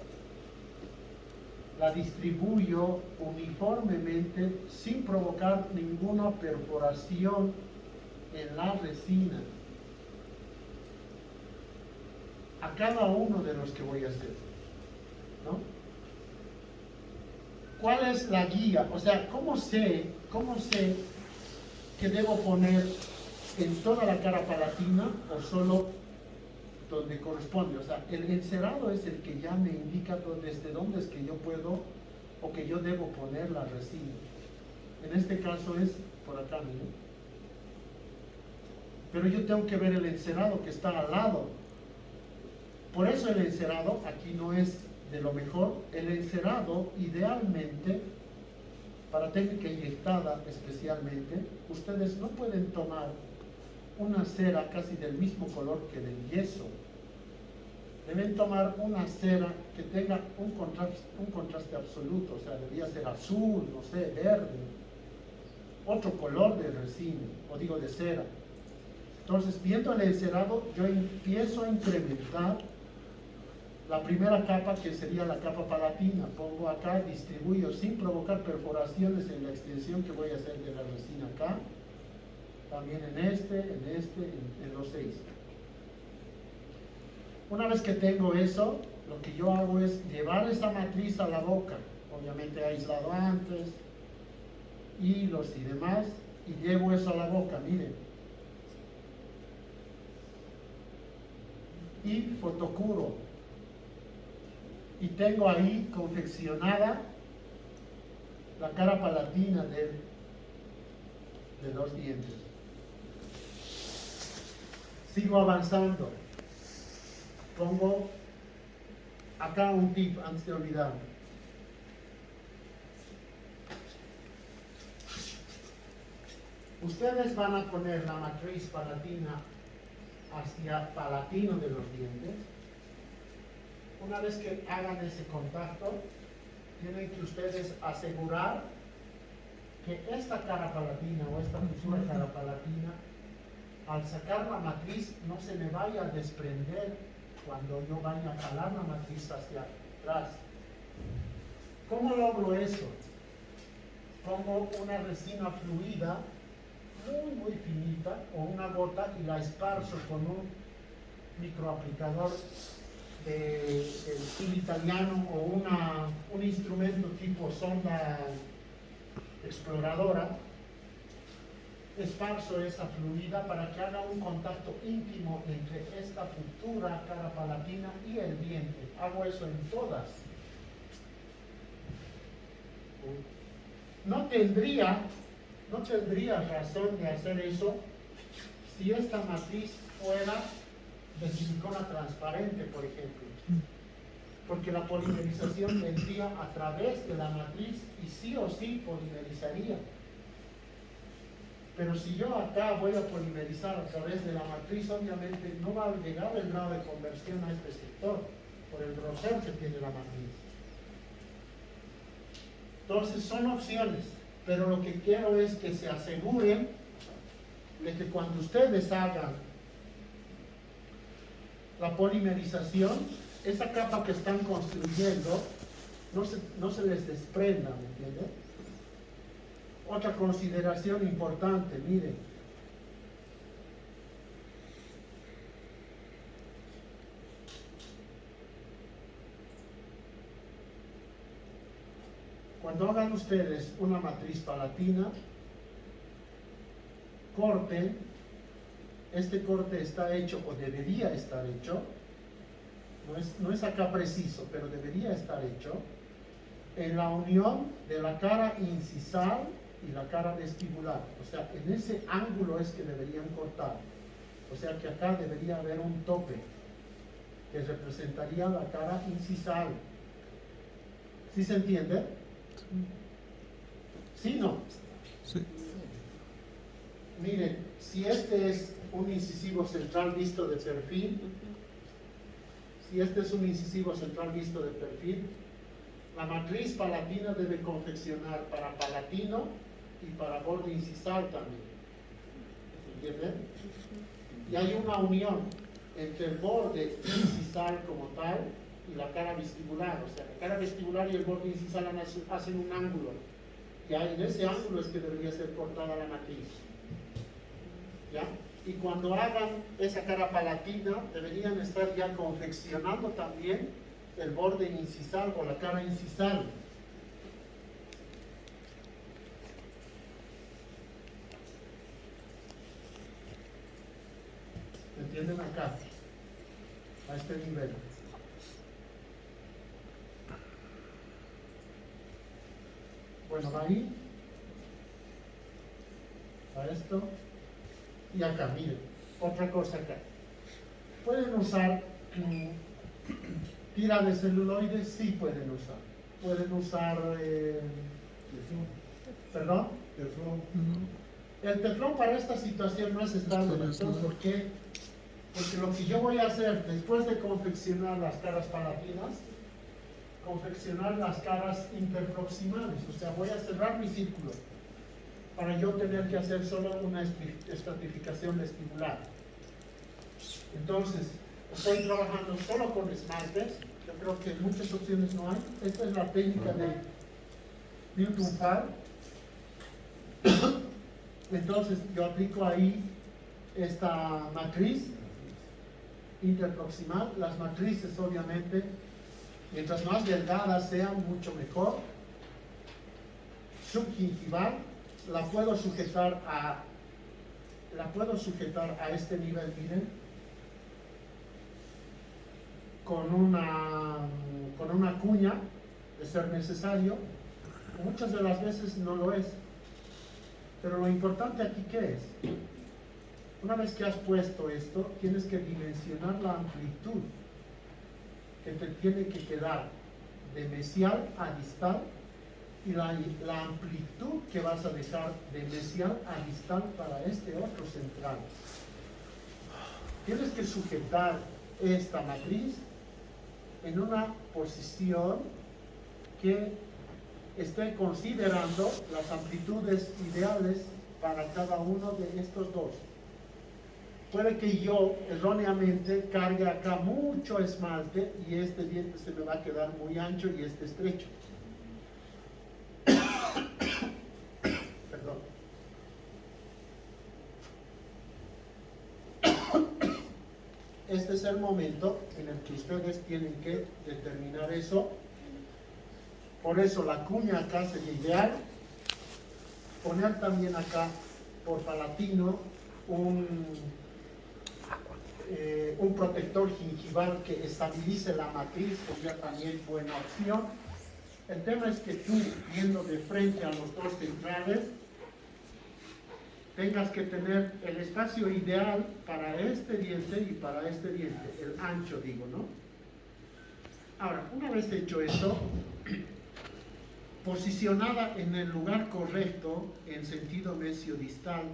la distribuyo uniformemente sin provocar ninguna perforación en la resina, a cada uno de los que voy a hacer, ¿no? ¿Cuál es la guía? O sea, ¿cómo sé que debo poner en toda la cara palatina o solo donde corresponde? O sea, el encerado es el que ya me indica desde dónde es que yo puedo o que yo debo poner la resina. En este caso es por acá, ¿no? pero yo tengo que ver el encerado que está al lado. Por eso el encerado aquí no es de lo mejor. El encerado, idealmente, para técnica inyectada especialmente, ustedes no pueden tomar una cera casi del mismo color que del yeso. Deben tomar una cera que tenga un contraste absoluto, o sea, debería ser azul, no sé, verde, otro color de resina, o digo de cera. Entonces, viendo el encerado, yo empiezo a incrementar la primera capa, que sería la capa palatina. Pongo acá, distribuyo sin provocar perforaciones en la extensión que voy a hacer de la resina acá. También en los 6. Una vez que tengo eso, lo que yo hago es llevar esa matriz a la boca, obviamente aislado antes, hilos y demás, y llevo eso a la boca, miren. Y fotocuro. Y tengo ahí confeccionada la cara palatina de los dientes. Sigo avanzando. Pongo acá un tip antes de olvidarme. Ustedes van a poner la matriz palatina hacia palatino de los dientes. Una vez que hagan ese contacto, tienen que ustedes asegurar que esta cara palatina o esta futura cara palatina, al sacar la matriz, no se me vaya a desprender cuando yo vaya a jalar la matriz hacia atrás. ¿Cómo logro eso? Pongo una resina fluida muy finita o una gota y la esparzo con un microaplicador del estilo italiano o un instrumento tipo sonda exploradora. Esparzo esa fluida para que haga un contacto íntimo entre esta futura cara palatina y el diente. Hago eso en todas. No tendría razón de hacer eso si esta matriz fuera de silicona transparente, por ejemplo, porque la polimerización vendría a través de la matriz y sí o sí polimerizaría. Pero si yo acá voy a polimerizar a través de la matriz, obviamente no va a llegar el grado de conversión a este sector por el grosor que tiene la matriz. Entonces son opciones, pero lo que quiero es que se aseguren de que cuando ustedes hagan la polimerización, esa capa que están construyendo no se les desprenda, ¿me entienden? Otra consideración importante, miren. Cuando hagan ustedes una matriz palatina, corten. Este corte está hecho o debería estar hecho. No es acá preciso, pero debería estar hecho en la unión de la cara incisal y la cara vestibular. O sea, en ese ángulo es que deberían cortar. O sea que acá debería haber un tope que representaría la cara incisal. ¿Sí se entiende? ¿Sí no? Sí. Miren, si este es un incisivo central visto de perfil, la matriz palatina debe confeccionar para palatino y para borde incisal también. ¿Entienden? Y hay una unión entre el borde incisal como tal y la cara vestibular. O sea, la cara vestibular y el borde incisal hacen un ángulo. Y en ese ángulo es que debería ser cortada la matriz. ¿Ya? Y cuando hagan esa cara palatina, deberían estar ya confeccionando también el borde incisal o la cara incisal. ¿Me entienden acá? A este nivel. Bueno, va ahí. A esto. Y acá, miren. otra cosa acá. Pueden usar tira de celuloide, sí pueden usar. Pueden usar, perdón, Teflón. el teflón para esta situación no es estable, doctor. ¿Por qué? Porque lo que yo voy a hacer después de confeccionar las caras palatinas, confeccionar las caras interproximales, o sea, voy a cerrar mi círculo para yo tener que hacer solo una estratificación vestibular. Entonces, estoy trabajando solo con esmaltes. Yo creo que muchas opciones no hay. Esta es la técnica de Newton Farr. Entonces, yo aplico ahí esta matriz interproximal. Las matrices, obviamente, mientras más delgadas sean, mucho mejor. Subgingival, la puedo sujetar a este nivel, miren, con una cuña, de ser necesario. Muchas de las veces no lo es. Pero lo importante aquí, ¿qué es? Una vez que has puesto esto, tienes que dimensionar la amplitud que te tiene que quedar de mesial a distal y la amplitud que vas a dejar de mesial a distal para este otro central. Tienes que sujetar esta matriz en una posición que esté considerando las amplitudes ideales para cada uno de estos dos. Puede que yo erróneamente cargue acá mucho esmalte y este diente se me va a quedar muy ancho y este estrecho. Perdón. Este es el momento en el que ustedes tienen que determinar eso. Por eso la cuña acá sería ideal. Poner también acá por palatino un protector gingival que estabilice la matriz, sería también buena opción. El tema es que tú, viendo de frente a los dos centrales, tengas que tener el espacio ideal para este diente y para este diente, el ancho digo, ¿no? Ahora, una vez hecho esto, posicionada en el lugar correcto, en sentido mesiodistal,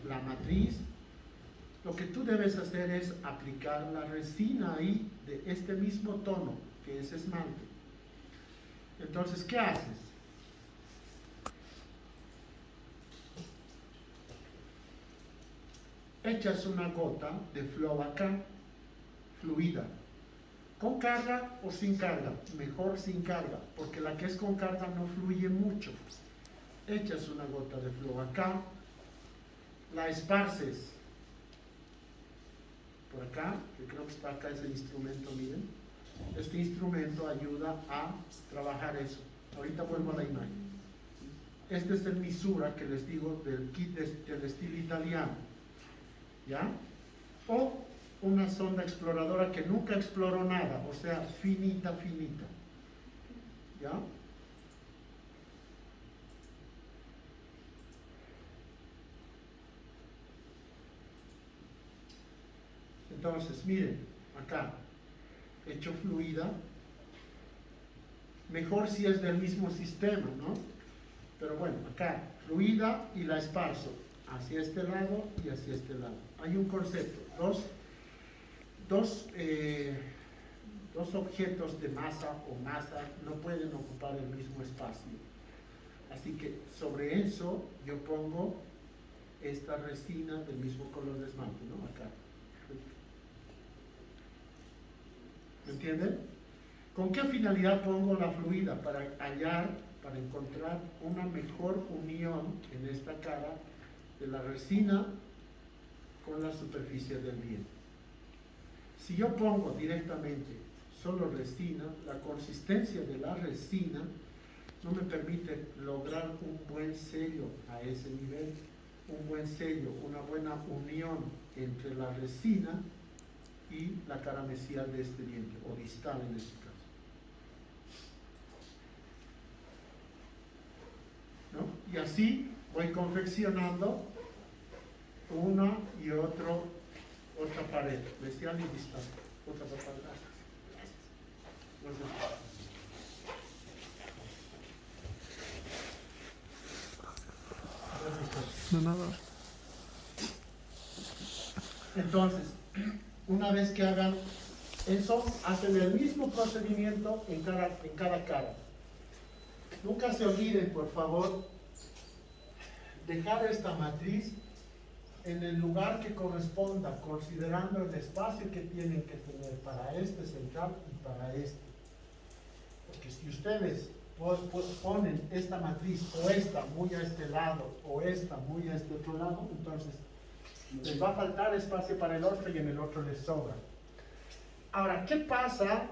la matriz, lo que tú debes hacer es aplicar la resina ahí de este mismo tono, que es esmalte. Entonces, ¿qué haces? Echas una gota de flow acá, fluida, con carga o sin carga, mejor sin carga, porque la que es con carga no fluye mucho. Echas una gota de flow acá, la esparces por acá, que creo que está acá ese instrumento, miren. Este instrumento ayuda a trabajar eso. Ahorita vuelvo a la imagen. Este es el misura que les digo del kit del estilo italiano, ¿ya? O una sonda exploradora que nunca exploró nada, o sea, finita, finita, ¿ya? Entonces, miren, acá, hecho fluida, mejor si es del mismo sistema, ¿no? Pero bueno, acá, fluida y la esparzo hacia este lado y hacia este lado. Hay un concepto, dos objetos de masa o masa no pueden ocupar el mismo espacio. Así que sobre eso yo pongo esta resina del mismo color de esmalte, ¿no? Acá. ¿Me entienden? ¿Con qué finalidad pongo la fluida? Para encontrar una mejor unión en esta cara de la resina con la superficie del diente. Si yo pongo directamente solo resina, la consistencia de la resina no me permite lograr un buen sello a ese nivel, un buen sello, una buena unión entre la resina y la cara mesial de este diente, o distal en este caso. ¿No? Y así voy confeccionando uno y otro otra pared, bestial y distante. Otra pared. Gracias. No, nada. Entonces, una vez que hagan eso, hacen el mismo procedimiento en cada cara. Nunca se olviden, por favor, dejar esta matriz en el lugar que corresponda, considerando el espacio que tienen que tener para este central y para este. Porque si ustedes ponen esta matriz o esta muy a este lado o esta muy a este otro lado, entonces les va a faltar espacio para el otro y en el otro les sobra. Ahora, ¿qué pasa?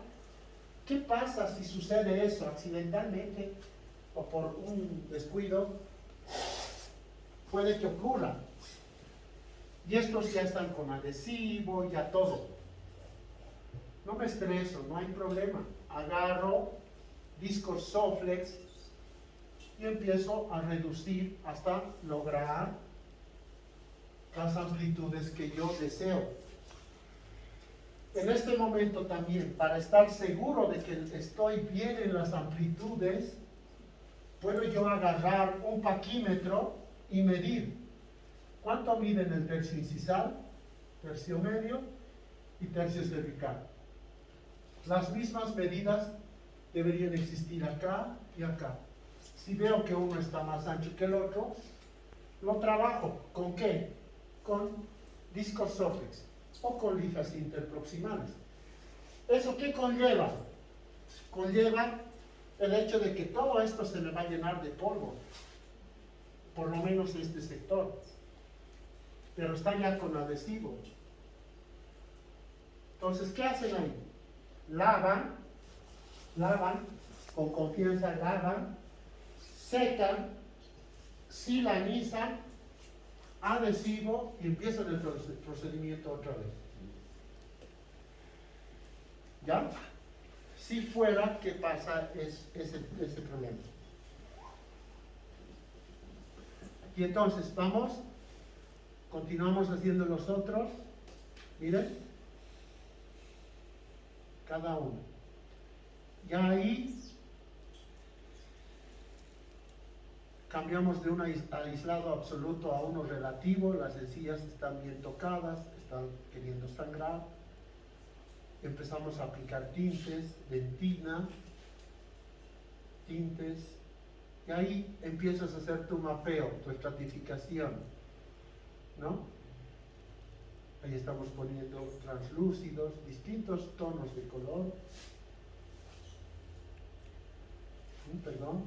¿Qué pasa si sucede eso accidentalmente o por un descuido? Puede que ocurra. Y estos ya están con adhesivo, ya todo. No me estreso, no hay problema. Agarro discos Soflex y empiezo a reducir hasta lograr las amplitudes que yo deseo. En este momento también, para estar seguro de que estoy bien en las amplitudes, puedo yo agarrar un paquímetro y medir. ¿Cuánto miden el tercio incisal, tercio medio y tercio cervical? Las mismas medidas deberían existir acá y acá. Si veo que uno está más ancho que el otro, lo trabajo. ¿Con qué? Con discos Soflex o con lijas interproximales. ¿Eso qué conlleva? Conlleva el hecho de que todo esto se me va a llenar de polvo, por lo menos este sector, pero está ya con adhesivo. Entonces, ¿qué hacen ahí? Lavan, con confianza lavan, secan, silanizan, adhesivo y empiezan el procedimiento otra vez. ¿Ya? Si fuera que pasa ese problema. Y entonces, vamos, continuamos haciendo los otros. Miren, cada uno. Ya ahí cambiamos de un aislado absoluto a uno relativo. Las encías están bien tocadas, están queriendo sangrar. Empezamos a aplicar tintes, dentina, tintes, y ahí empiezas a hacer tu mapeo, tu estratificación, ¿no? Ahí estamos poniendo translúcidos, distintos tonos de color. Perdón.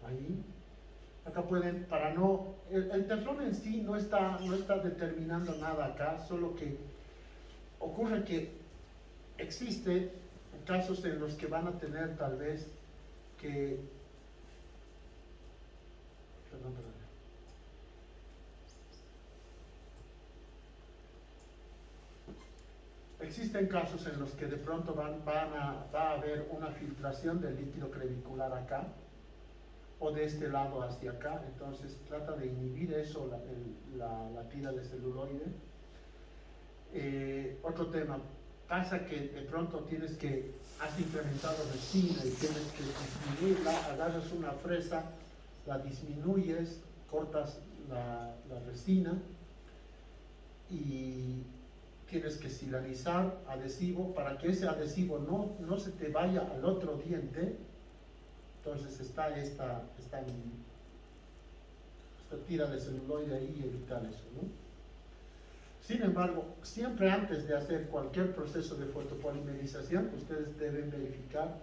Ahí. Acá pueden, para no, el teflón en sí no está determinando nada acá, solo que ocurre que existe casos en los que van a tener tal vez que, perdón. Existen casos en los que de pronto va a haber una filtración del líquido crevicular acá, o de este lado hacia acá, entonces trata de inhibir eso, la tira de celuloide. Otro tema, pasa que de pronto has incrementado resina y tienes que disminuirla, agarras una fresa, la disminuyes, cortas la resina y tienes que silanizar adhesivo para que ese adhesivo no se te vaya al otro diente. Entonces está esta tira de celuloide ahí y evitar eso, ¿no? Sin embargo, siempre antes de hacer cualquier proceso de fotopolimerización, ustedes deben verificar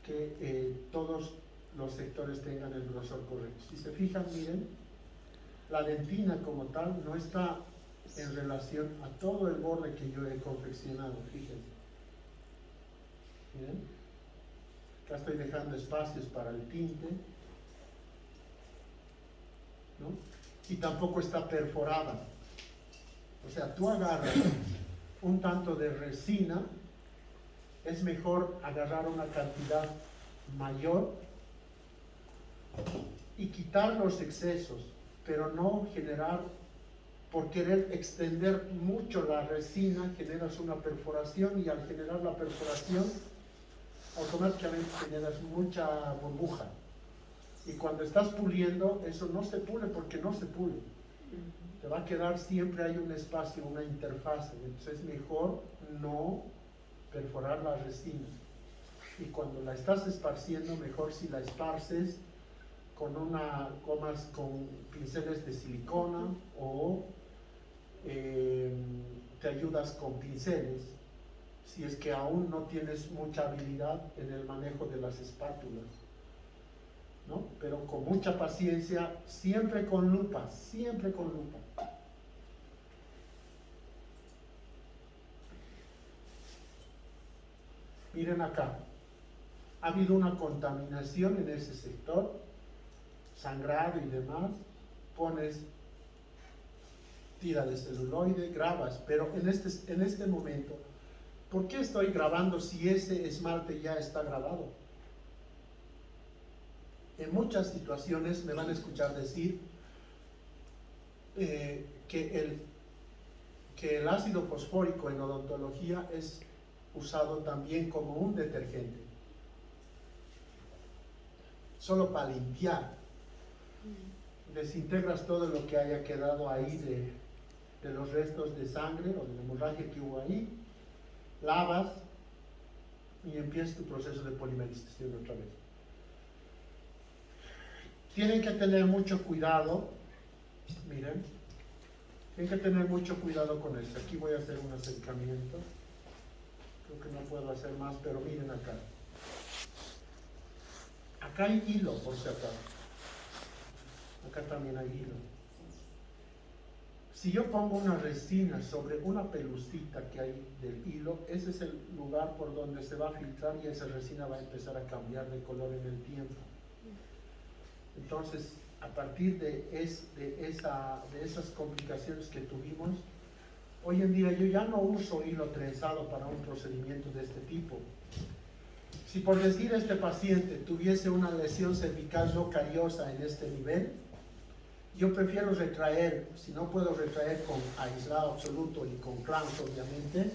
que todos los sectores tengan el grosor correcto. Si se fijan, miren, la dentina como tal no está en relación a todo el borde que yo he confeccionado, fíjense. Miren. Acá estoy dejando espacios para el tinte, ¿no? Y tampoco está perforada. O sea, tú agarras un tanto de resina, es mejor agarrar una cantidad mayor y quitar los excesos, pero no generar, por querer extender mucho la resina, generas una perforación y al generar la perforación, automáticamente generas mucha burbuja. Y cuando estás puliendo, eso no se pule porque no se pule. Te va a quedar siempre, hay un espacio, una interfase. Entonces es mejor no perforar la resina. Y cuando la estás esparciendo, mejor si la esparces con gomas con pinceles de silicona o te ayudas con pinceles si es que aún no tienes mucha habilidad en el manejo de las espátulas, ¿no? Pero con mucha paciencia, siempre con lupa, siempre con lupa. Miren acá, ha habido una contaminación en ese sector, sangrado y demás, pones tira de celuloide, grabas, pero en este momento, ¿por qué estoy grabando si ese esmalte ya está grabado? En muchas situaciones me van a escuchar decir que el ácido fosfórico en odontología es usado también como un detergente, solo para limpiar. Desintegras todo lo que haya quedado ahí de los restos de sangre o de la hemorragia que hubo ahí, lavas y empieza tu proceso de polimerización otra vez. Tienen que tener mucho cuidado, miren, tienen que tener mucho cuidado con esto. Aquí voy a hacer un acercamiento, creo que no puedo hacer más, pero miren acá. Acá hay hilo, por si acaso. Acá también hay hilo. Si yo pongo una resina sobre una pelucita que hay del hilo, ese es el lugar por donde se va a filtrar y esa resina va a empezar a cambiar de color en el tiempo. Entonces, a partir de esas complicaciones que tuvimos, hoy en día yo ya no uso hilo trenzado para un procedimiento de este tipo. Si por decir este paciente tuviese una lesión cervical no cariosa en este nivel, yo prefiero retraer, si no puedo retraer con aislado absoluto y con clamps obviamente,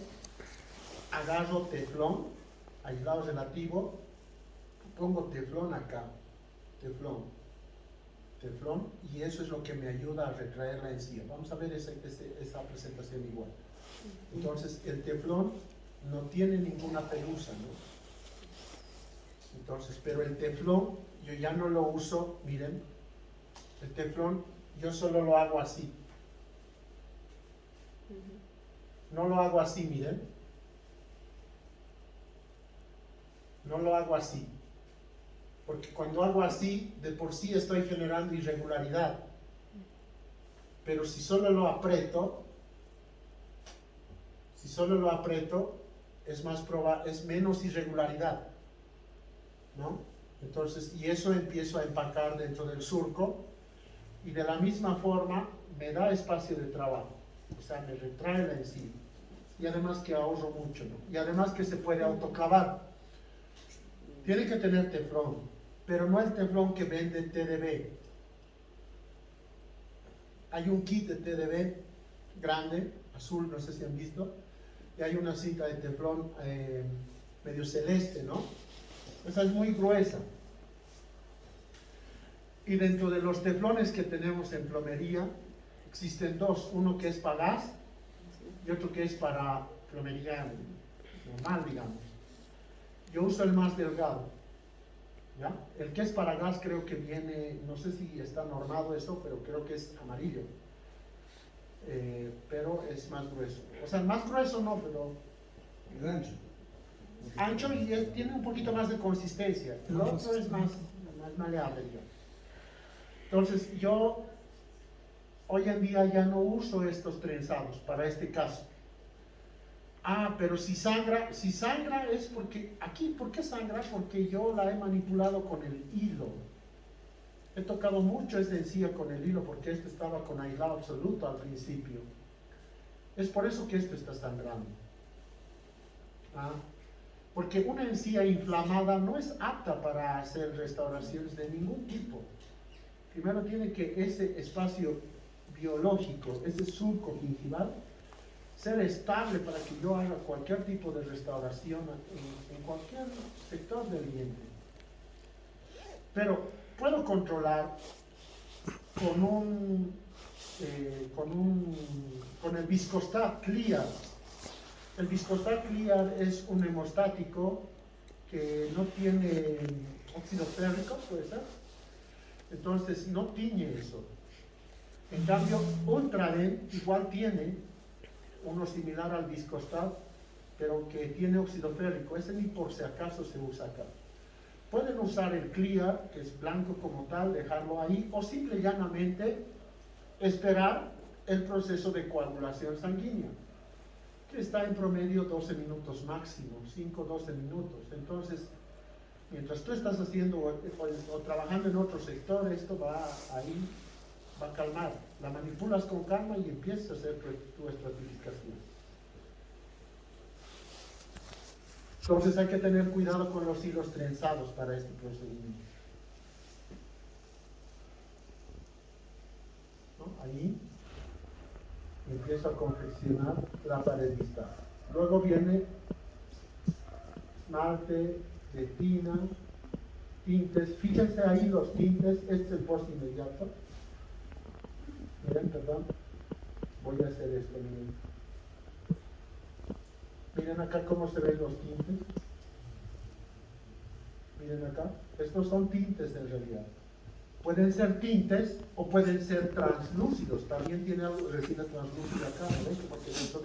agarro teflón, aislado relativo, pongo teflón acá, teflón, y eso es lo que me ayuda a retraer la encía. Vamos a ver esa presentación igual. Entonces el teflón no tiene ninguna pelusa, ¿no? Entonces, pero el teflón yo ya no lo uso, miren, el teflón yo solo lo hago así. No lo hago así, miren. No lo hago así. Porque cuando hago así, de por sí estoy generando irregularidad. Pero si solo lo aprieto, es menos irregularidad, ¿no? Entonces, y eso empiezo a empacar dentro del surco y de la misma forma me da espacio de trabajo, o sea, me retrae la encía y además que ahorro mucho, ¿no? Y además que se puede autoclavar. Tiene que tener teflón, pero no el teflón que vende TDB. Hay un kit de TDB grande, azul, no sé si han visto, y hay una cinta de teflón medio celeste, ¿no? Esa es muy gruesa. Y dentro de los teflones que tenemos en plomería, existen dos, uno que es para gas y otro que es para plomería normal, digamos. Yo uso el más delgado, ¿ya? El que es para gas creo que viene, no sé si está normado eso, pero creo que es amarillo. Pero es más grueso. O sea, más grueso no, pero ancho. Ancho y tiene un poquito más de consistencia. El otro es más maleable, digamos. Entonces, yo hoy en día ya no uso estos trenzados para este caso. Ah, pero si sangra es porque, aquí, ¿por qué sangra? Porque yo la he manipulado con el hilo. He tocado mucho esta encía con el hilo porque este estaba con aislado absoluto al principio. Es por eso que esto está sangrando. porque una encía inflamada no es apta para hacer restauraciones de ningún tipo. Primero tiene que ese espacio biológico, ese surco gingival, ser estable para que yo haga cualquier tipo de restauración en cualquier sector del diente. Pero puedo controlar con el Viscostat Clear. El Viscostat Clear es un hemostático que no tiene óxido férrico, puede ser. Entonces no tiñe eso. En cambio, Ultradent igual tiene uno similar al Viscostat, pero que tiene óxido férrico. Ese ni por si acaso se usa acá. Pueden usar el Clear, que es blanco como tal, dejarlo ahí, o simple y llanamente esperar el proceso de coagulación sanguínea, que está en promedio 12 minutos máximo, 5-12 minutos. Entonces, mientras tú estás haciendo o trabajando en otro sector, esto va ahí, va a calmar. La manipulas con calma y empiezas a hacer tu estratificación. Entonces hay que tener cuidado con los hilos trenzados para este procedimiento. ¿No? Ahí empiezo a confeccionar la pared distal. Luego viene esmalte, retina, tintes. Fíjense ahí los tintes, este es el post inmediato. Miren, perdón, voy a hacer esto, miren. Miren acá cómo se ven los tintes. Miren acá, estos son tintes en realidad. Pueden ser tintes o pueden ser translúcidos. También tiene algo de resina translúcida acá, ¿no? Porque dentro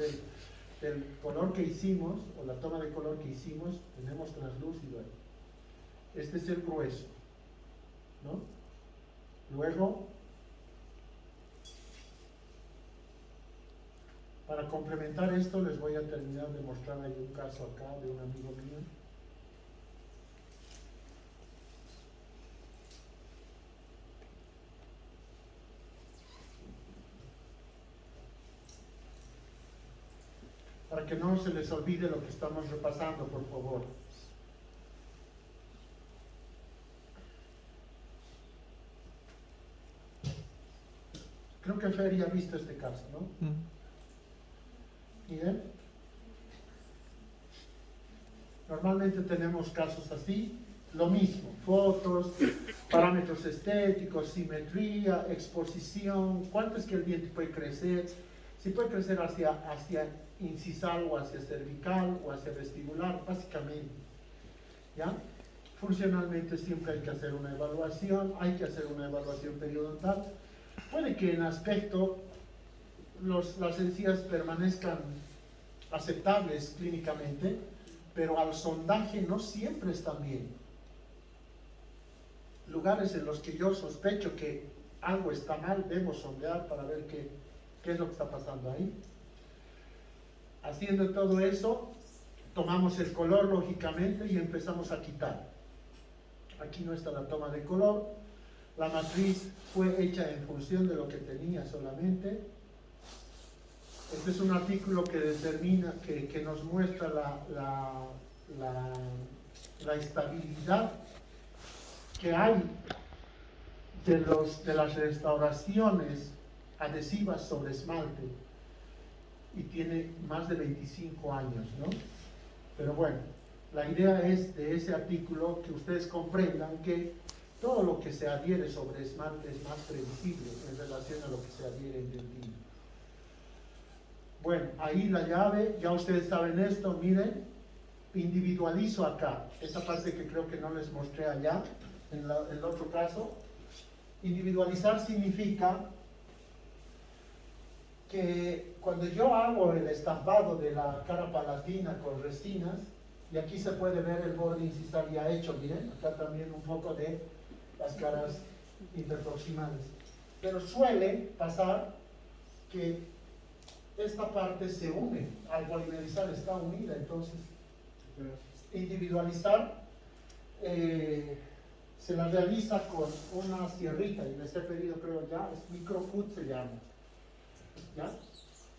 del color que hicimos, o la toma de color que hicimos, tenemos translúcido ahí. Este es el grueso, ¿no? Luego, para complementar esto, les voy a terminar de mostrar ahí un caso acá de un amigo mío. Para que no se les olvide lo que estamos repasando, por favor. Creo que Fer ya ha visto este caso, ¿no? Miren. Normalmente tenemos casos así, lo mismo, fotos, parámetros estéticos, simetría, exposición, cuánto es que el diente puede crecer, si puede crecer hacia incisal o hacia cervical o hacia vestibular, básicamente, ¿ya? Funcionalmente siempre hay que hacer una evaluación, hay que hacer una evaluación periodontal. Puede que en aspecto las encías permanezcan aceptables clínicamente, pero al sondaje no siempre están bien. Lugares en los que yo sospecho que algo está mal, debo sondear para ver qué es lo que está pasando ahí. Haciendo todo eso, tomamos el color lógicamente y empezamos a quitar. Aquí no está la toma de color. La matriz fue hecha en función de lo que tenía solamente. Este es un artículo que determina, que nos muestra la estabilidad que hay de las restauraciones adhesivas sobre esmalte, y tiene más de 25 años, ¿no? Pero bueno, la idea es de ese artículo que ustedes comprendan que todo lo que se adhiere sobre esmalte es más previsible en relación a lo que se adhiere en dentina. Bueno, ahí la llave, ya ustedes saben esto, miren, individualizo acá, esa parte que creo que no les mostré allá, en el otro caso. Individualizar significa que cuando yo hago el estampado de la cara palatina con resinas, y aquí se puede ver el borde incisal ya hecho, miren, acá también un poco de las caras interproximales. Pero suele pasar que esta parte se une, al polimerizar está unida, entonces individualizar se la realiza con una sierrita, y les he pedido, creo ya, es microcut se llama, ¿ya?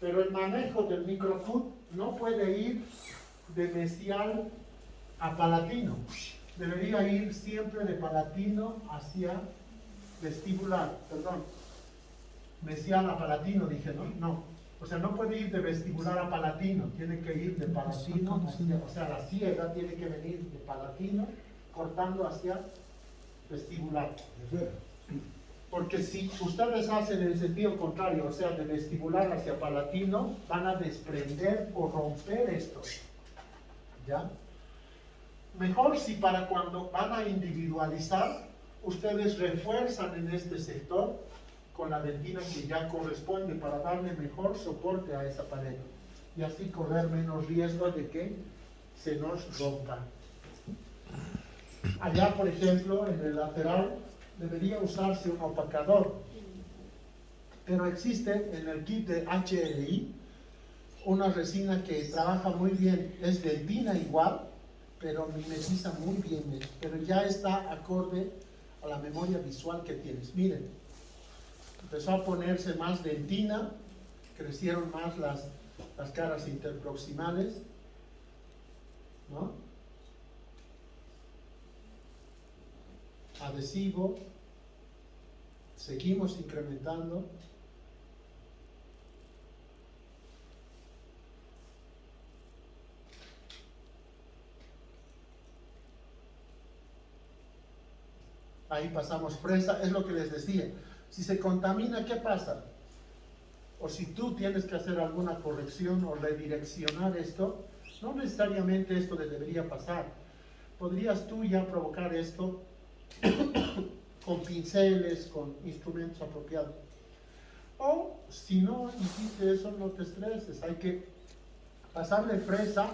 Pero el manejo del microcut no puede ir de mesial a palatino. Debería ir siempre de palatino hacia vestibular, perdón. Mesial a palatino, dije, ¿no? No. O sea, no puede ir de vestibular a palatino, tiene que ir de palatino hacia, o sea, la ciega tiene que venir de palatino, cortando hacia vestibular. Porque si ustedes hacen el sentido contrario, o sea, de vestibular hacia palatino, van a desprender o romper esto. ¿Ya? Mejor si para cuando van a individualizar, ustedes refuerzan en este sector con la dentina que ya corresponde para darle mejor soporte a esa pared y así correr menos riesgo de que se nos rompa. Allá, por ejemplo, en el lateral debería usarse un opacador, pero existe en el kit de HLI una resina que trabaja muy bien, es dentina igual, pero mimetiza muy bien, pero ya está acorde a la memoria visual que tienes. Miren, empezó a ponerse más dentina, crecieron más las caras interproximales, ¿no? Adhesivo, seguimos incrementando. Ahí pasamos fresa, es lo que les decía. Si se contamina, ¿qué pasa? O si tú tienes que hacer alguna corrección o redireccionar esto, no necesariamente esto le debería pasar. Podrías tú ya provocar esto con pinceles, con instrumentos apropiados. O si no hiciste eso, no te estreses, hay que pasarle fresa,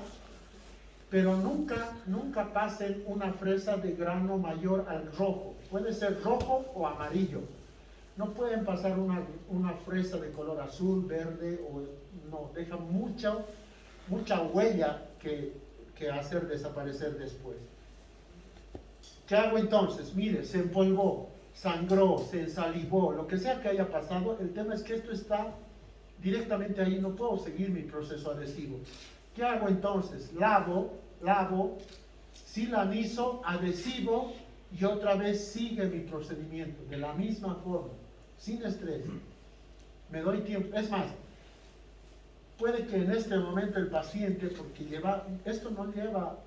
pero nunca pasen una fresa de grano mayor al rojo. Puede ser rojo o amarillo. No pueden pasar una fresa de color azul, verde, o no, deja mucha huella que hacer desaparecer después. ¿Qué hago entonces? Mire, se empolvó, sangró, se ensalivó, lo que sea que haya pasado, el tema es que esto está directamente ahí, no puedo seguir mi proceso adhesivo. ¿Qué hago entonces? Lavo, silanizo, adhesivo y otra vez sigue mi procedimiento, de la misma forma, sin estrés. Me doy tiempo, es más, puede que en este momento el paciente, porque esto no lleva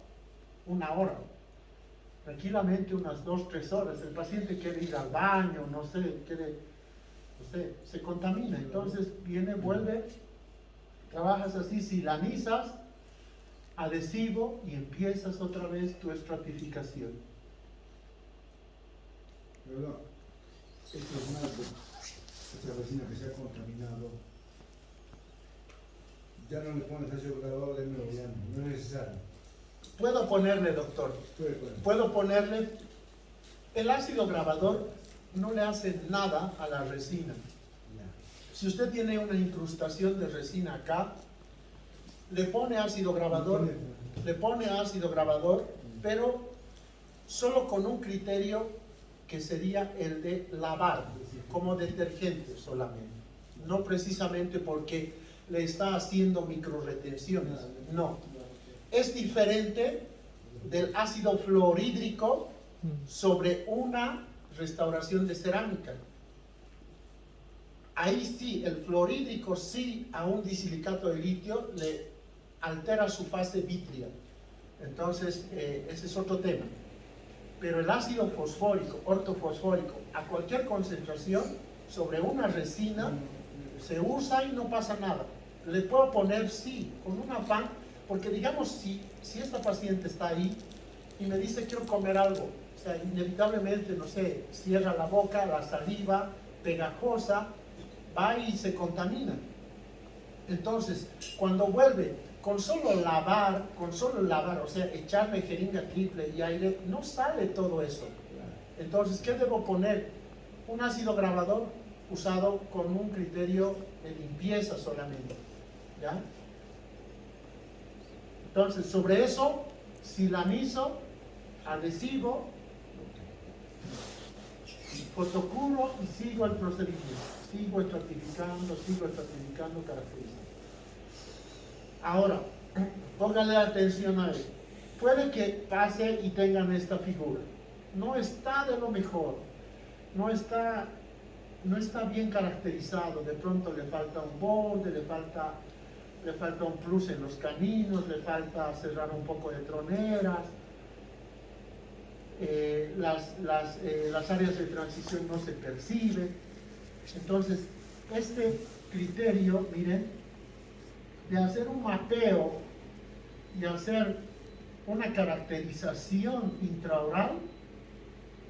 una hora, tranquilamente unas 2-3 horas, el paciente quiere ir al baño, no sé, se contamina, entonces viene, vuelve, trabajas así, silanizas, adhesivo y empiezas otra vez tu estratificación. Pero este marco, esta resina que se ha contaminado, ya no le pones ácido graduado de nuevo, ya no es necesario. Puedo ponerle, doctor, puedo ponerle, el ácido grabador no le hace nada a la resina. Si usted tiene una incrustación de resina acá, le pone ácido grabador, pero solo con un criterio que sería el de lavar, como detergente solamente. No precisamente porque le está haciendo microretenciones, no. Es diferente del ácido fluorhídrico sobre una restauración de cerámica. Ahí sí, el fluorhídrico sí a un disilicato de litio le altera su fase vítrea. Entonces, ese es otro tema. Pero el ácido fosfórico, ortofosfórico, a cualquier concentración sobre una resina, se usa y no pasa nada. Le puedo poner, sí, con un afán, porque digamos, si esta paciente está ahí y me dice quiero comer algo, o sea, inevitablemente, no sé, cierra la boca, la saliva, pegajosa, va y se contamina. Entonces, cuando vuelve, con solo lavar, o sea, echarle jeringa triple y aire, no sale todo eso. Entonces, ¿qué debo poner? Un ácido grabador usado con un criterio de limpieza solamente, ¿ya? Entonces, sobre eso, silanizo, adhesivo, fotocuro y sigo el procedimiento. Sigo estratificando características. Ahora, póngale atención a esto. puede que pase y tengan esta figura. No está de lo mejor, no está bien caracterizado, de pronto le falta un borde, le falta un plus en los caminos, le falta cerrar un poco de troneras, las áreas de transición no se perciben. Entonces, este criterio, miren, de hacer un mapeo y hacer una caracterización intraoral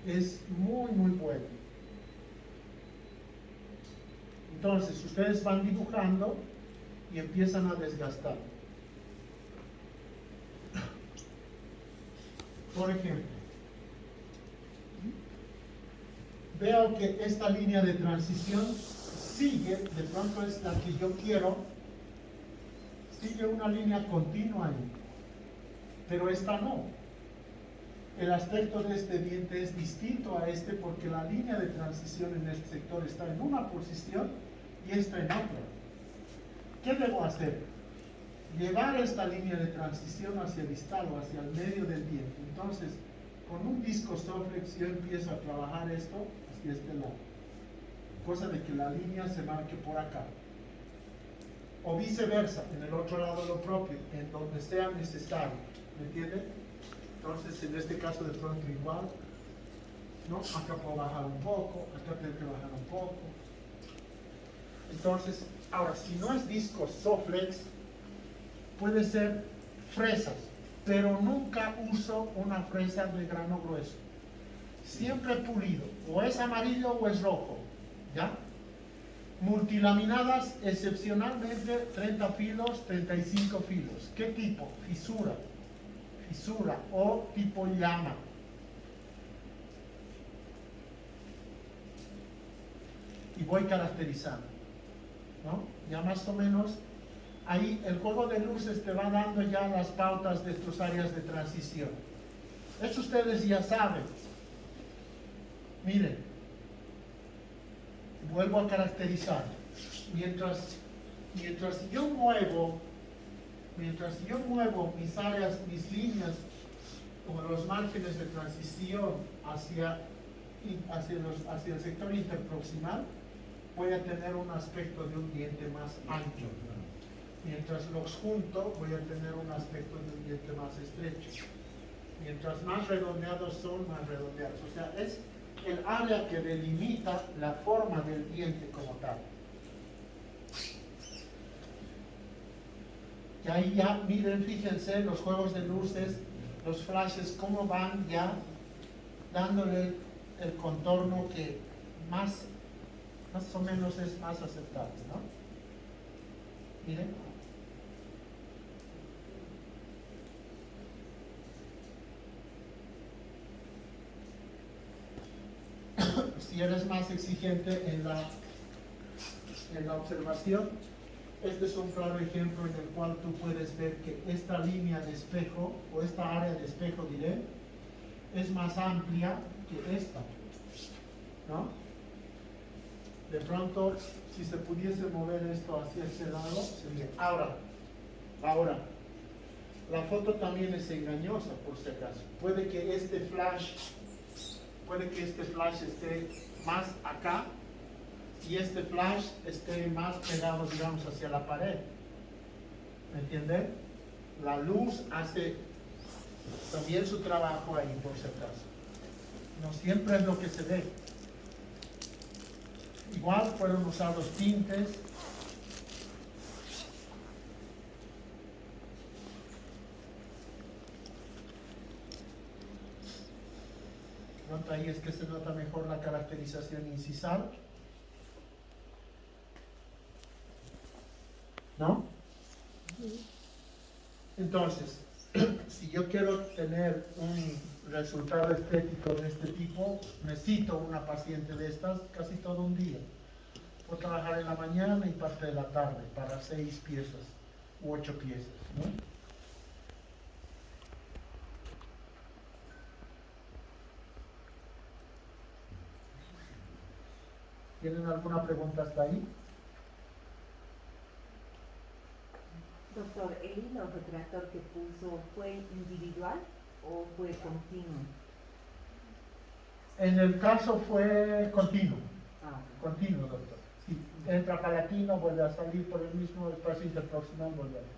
es muy, muy bueno. Entonces, ustedes van dibujando y empiezan a desgastar. Por ejemplo, veo que esta línea de transición sigue, de pronto es la que yo quiero, sigue una línea continua ahí, pero esta no. El aspecto de este diente es distinto a este porque la línea de transición en este sector está en una posición y esta en otra. ¿Qué debo hacer? Llevar esta línea de transición hacia el distal o hacia el medio del diente. Entonces, con un disco Soflex yo empiezo a trabajar esto hacia este lado, cosa de que la línea se marque por acá, o viceversa, en el otro lado lo propio, en donde sea necesario, ¿me entienden? Entonces, en este caso de pronto igual, ¿no? Acá puedo bajar un poco, acá tengo que bajar un poco. Entonces, ahora, si no es disco Soflex, puede ser fresas, pero nunca uso una fresa de grano grueso. Siempre pulido, o es amarillo o es rojo, ¿ya? Multilaminadas, excepcionalmente 30 filos, 35 filos. ¿Qué tipo? Fisura o tipo llama. Y voy caracterizando, ¿no? Ya más o menos, ahí el juego de luces te va dando ya las pautas de tus áreas de transición. Eso ustedes ya saben. Miren, vuelvo a caracterizar. Mientras yo muevo mis áreas, mis líneas, como los márgenes de transición hacia el sector interproximal, voy a tener un aspecto de un diente más ancho. Mientras los junto, voy a tener un aspecto de un diente más estrecho. Mientras más redondeados son, más redondeados. O sea, es el área que delimita la forma del diente como tal. Y ahí ya, miren, fíjense, los juegos de luces, los flashes, cómo van ya dándole el contorno que más o menos es más aceptable, ¿no? Miren. Si eres más exigente en la observación, este es un claro ejemplo en el cual tú puedes ver que esta línea de espejo, o esta área de espejo diré, es más amplia que esta, ¿no? De pronto, si se pudiese mover esto hacia este lado, sería. Ahora, la foto también es engañosa, por si acaso. Puede que este flash esté más acá y este flash esté más pegado, digamos, hacia la pared. ¿Me entienden? La luz hace también su trabajo ahí, por si acaso. No siempre es lo que se ve. Igual fueron usados tintes. Nota ahí es que se nota mejor la caracterización incisal, ¿no? Entonces, si yo quiero tener un resultado estético de este tipo, necesito una paciente de estas casi todo un día. Puedo trabajar en la mañana y parte de la tarde para 6 piezas u 8 piezas, ¿no? ¿Tienen alguna pregunta hasta ahí? Doctor, ¿el hilo retractor que puso fue individual o fue continuo? En el caso fue continuo, Ah, continuo, doctor. Sí, entra palatino, vuelve a salir por el mismo espacio interproximal, vuelve a salir.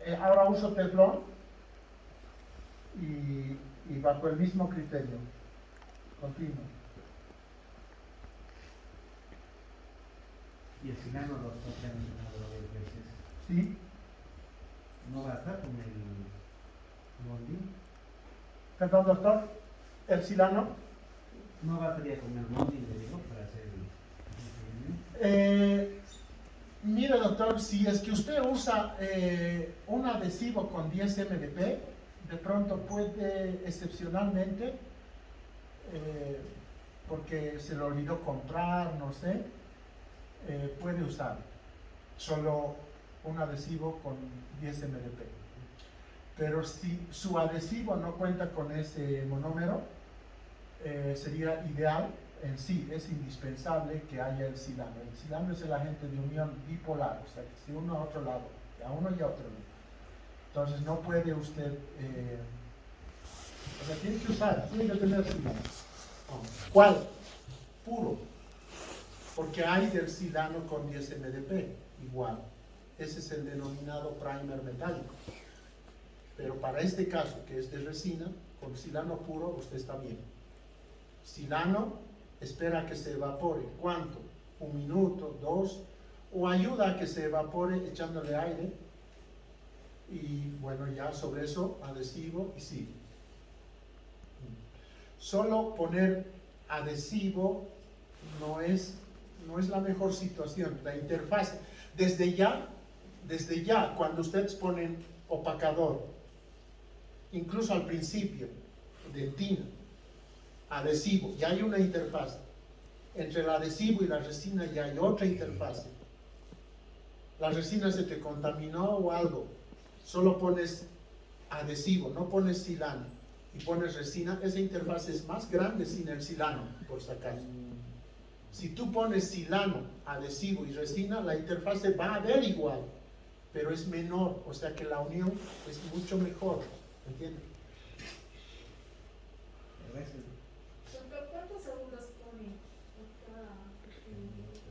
ya. Ahora uso teflón y bajo el mismo criterio, continuo. Y el silano, doctor, que han mencionado varias veces, ¿Sí? no basta con el bonding, Perdón, doctor, el silano. no bastaría con el bonding, le digo, para hacer el Mire, doctor, si es que usted usa un adhesivo con 10 mdp, de pronto puede excepcionalmente, porque se le olvidó comprar, no sé, puede usar solo un adhesivo con 10 mdp. Pero si su adhesivo no cuenta con ese monómero, sería ideal, en sí es indispensable que haya el silano. El silano es el agente de unión bipolar, o sea que si uno a otro lado, a uno y a otro lado. Entonces no puede usted, o sea, tiene que usar, tiene que tener silano. ¿Cuál? Puro, porque hay del silano con 10 mdp, igual. Ese es el denominado primer metálico. Pero para este caso, que es de resina, con silano puro, usted está bien. Silano espera a que se evapore. ¿Cuánto? 1 minuto, 2, o ayuda a que se evapore echándole aire. Y bueno, ya sobre eso, adhesivo y sigue. Solo poner adhesivo no es la mejor situación. La interfaz, desde ya, cuando ustedes ponen opacador, incluso al principio, dentina, adhesivo, ya hay una interfaz. Entre el adhesivo y la resina ya hay otra interfaz. La resina se te contaminó o algo, solo pones adhesivo, no pones silano y pones resina, esa interfaz es más grande sin el silano, por si acaso. Si tú pones silano, adhesivo y resina, la interfaz se va a ver igual, pero es menor, o sea que la unión es mucho mejor, ¿entiendes? Doctor, ¿cuántos segundos pone por cada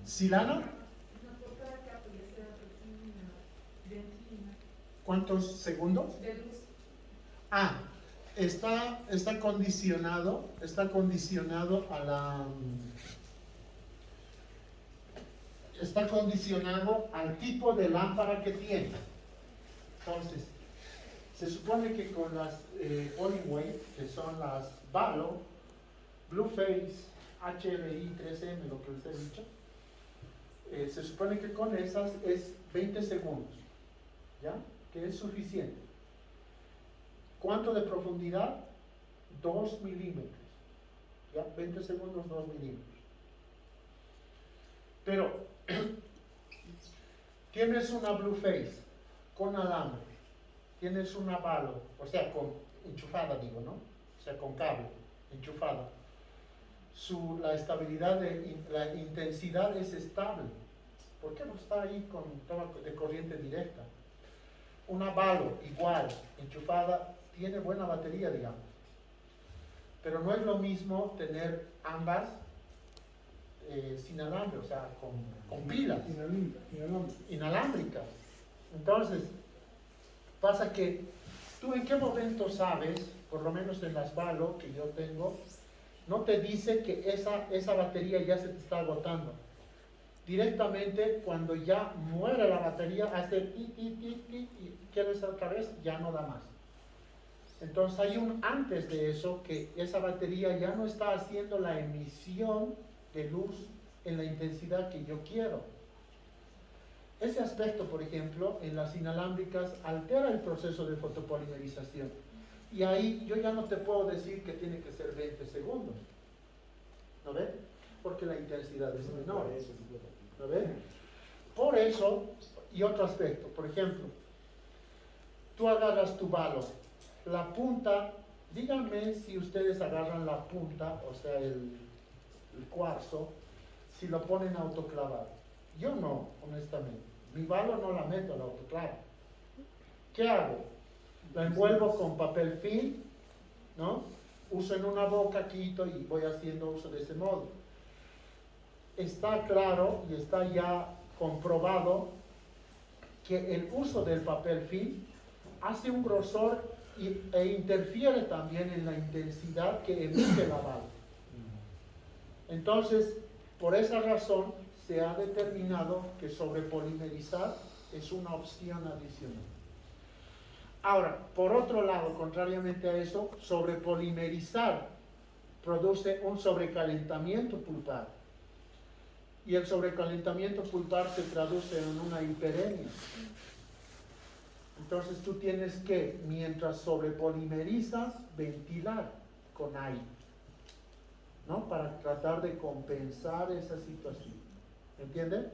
¿Silano? no, por cada capa, ya sea resina, dentina, ¿Cuántos segundos? de luz? Ah, está condicionado a la... Está condicionado al tipo de lámpara que tiene. Entonces, se supone que con las Hollyway, que son las Valo, Blueface, HRI 3M, lo que les he dicho, se supone que con esas es 20 segundos, ¿ya? Que es suficiente. ¿Cuánto de profundidad? 2 milímetros, ¿ya? 20 segundos, 2 milímetros. Pero, tienes una Blueface con alambre, tienes una Valo, o sea, enchufada digo, ¿no? O sea, con cable, enchufada. La estabilidad, la intensidad es estable. ¿Por qué no está ahí con toma de corriente directa? Una Valo igual, enchufada, tiene buena batería, digamos. Pero no es lo mismo tener ambas sin alambre, o sea, con pilas inalámbricas. Entonces, pasa que tú en qué momento sabes, por lo menos en las Valo que yo tengo, no te dice que esa batería ya se te está agotando. Directamente, cuando ya muere la batería, hace ti, y quieres otra vez, ya no da más. Entonces hay un antes de eso, que esa batería ya no está haciendo la emisión de luz en la intensidad que yo quiero. Ese aspecto, por ejemplo, en las inalámbricas altera el proceso de fotopolimerización. Y ahí yo ya no te puedo decir que tiene que ser 20 segundos. ¿No ves? Porque la intensidad es menor. ¿No ves? Por eso, y otro aspecto, por ejemplo, tú agarras tu Valo, la punta, díganme si ustedes agarran la punta, o sea, el cuarzo, si lo ponen autoclavado. Yo no, honestamente. Mi balo no la meto al autoclave. ¿Qué hago? La envuelvo con papel film, ¿no? Uso en una boca, quito y voy haciendo uso de ese modo. Está claro y está ya comprobado que el uso del papel film hace un grosor e interfiere también en la intensidad que emite la bala. Entonces, por esa razón, se ha determinado que sobrepolimerizar es una opción adicional. Ahora, por otro lado, contrariamente a eso, sobrepolimerizar produce un sobrecalentamiento pulpar. Y el sobrecalentamiento pulpar se traduce en una hiperemia. Entonces tú tienes que, mientras sobrepolimerizas, ventilar con aire, ¿no? Para tratar de compensar esa situación. ¿Entienden?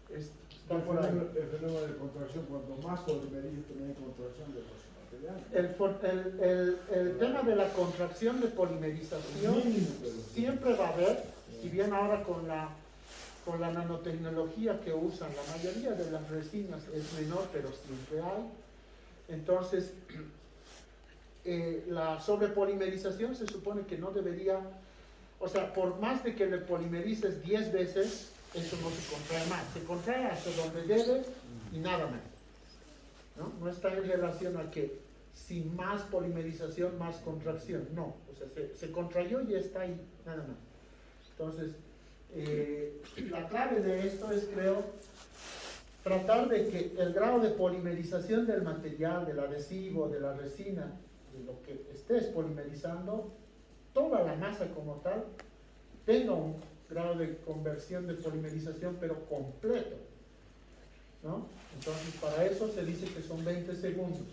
Está El por ahí. fenómeno de contracción, cuanto más polimeriza, también hay contracción de los materiales. El tema de la contracción de polimerización siempre va a haber, si bien ahora con la nanotecnología que usan la mayoría de las resinas es menor, pero siempre hay. Entonces, la sobrepolimerización se supone que no debería, o sea, por más de que le polimerices 10 veces, eso no se contrae más. Se contrae hasta donde debe y nada más. No está en relación a que sin más polimerización, más contracción. No, o sea, se contrayó y está ahí, nada más. Entonces, la clave de esto es, creo, tratar de que el grado de polimerización del material, del adhesivo, de la resina, de lo que estés polimerizando, toda la masa como tal, tenga un grado de conversión de polimerización, pero completo, ¿no? Entonces, para eso se dice que son 20 segundos.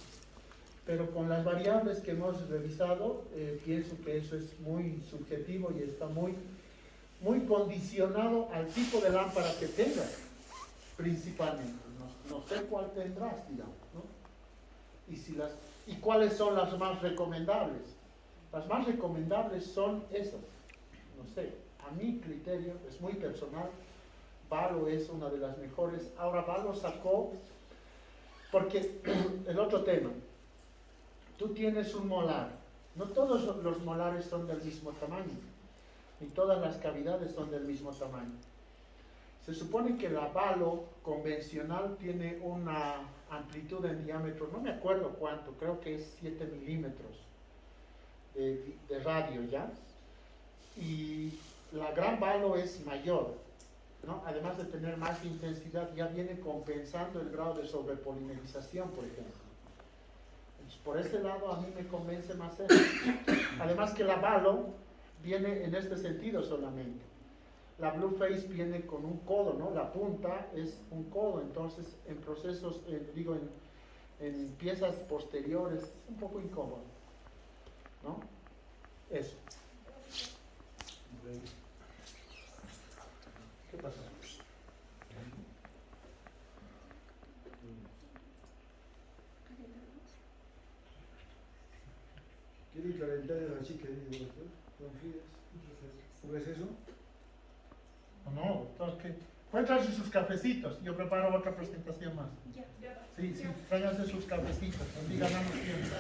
Pero con las variables que hemos revisado, pienso que eso es muy subjetivo y está muy condicionado al tipo de lámpara que tengas, principalmente. No sé cuál tendrás, digamos, ¿no? ¿Y cuáles son las más recomendables? Las más recomendables son esas. No sé, a mi criterio, es muy personal, Valo es una de las mejores. Ahora Valo sacó, porque el otro tema, tú tienes un molar, no todos los molares son del mismo tamaño, ni todas las cavidades son del mismo tamaño. Se supone que la Valo convencional tiene una amplitud en diámetro, no me acuerdo cuánto, creo que es 7 milímetros de radio, ¿ya? Y la gran Valo es mayor, ¿no? Además de tener más intensidad, ya viene compensando el grado de sobrepolimerización, por ejemplo. Entonces, por ese lado a mí me convence más eso. Además que la Valo viene en este sentido solamente. La Blueface viene con un codo, ¿no? La punta es un codo, entonces en procesos, en piezas posteriores, es un poco incómodo, ¿no? Eso. ¿Qué pasa? ¿Quiere calentar a la chica? ¿Confías? ¿Cómo es eso? No, entonces, pueden traerse sus cafecitos. Yo preparo otra presentación más. Ya, ya. Sí, tráiganse sus cafecitos. Bendiga, damos tiempo.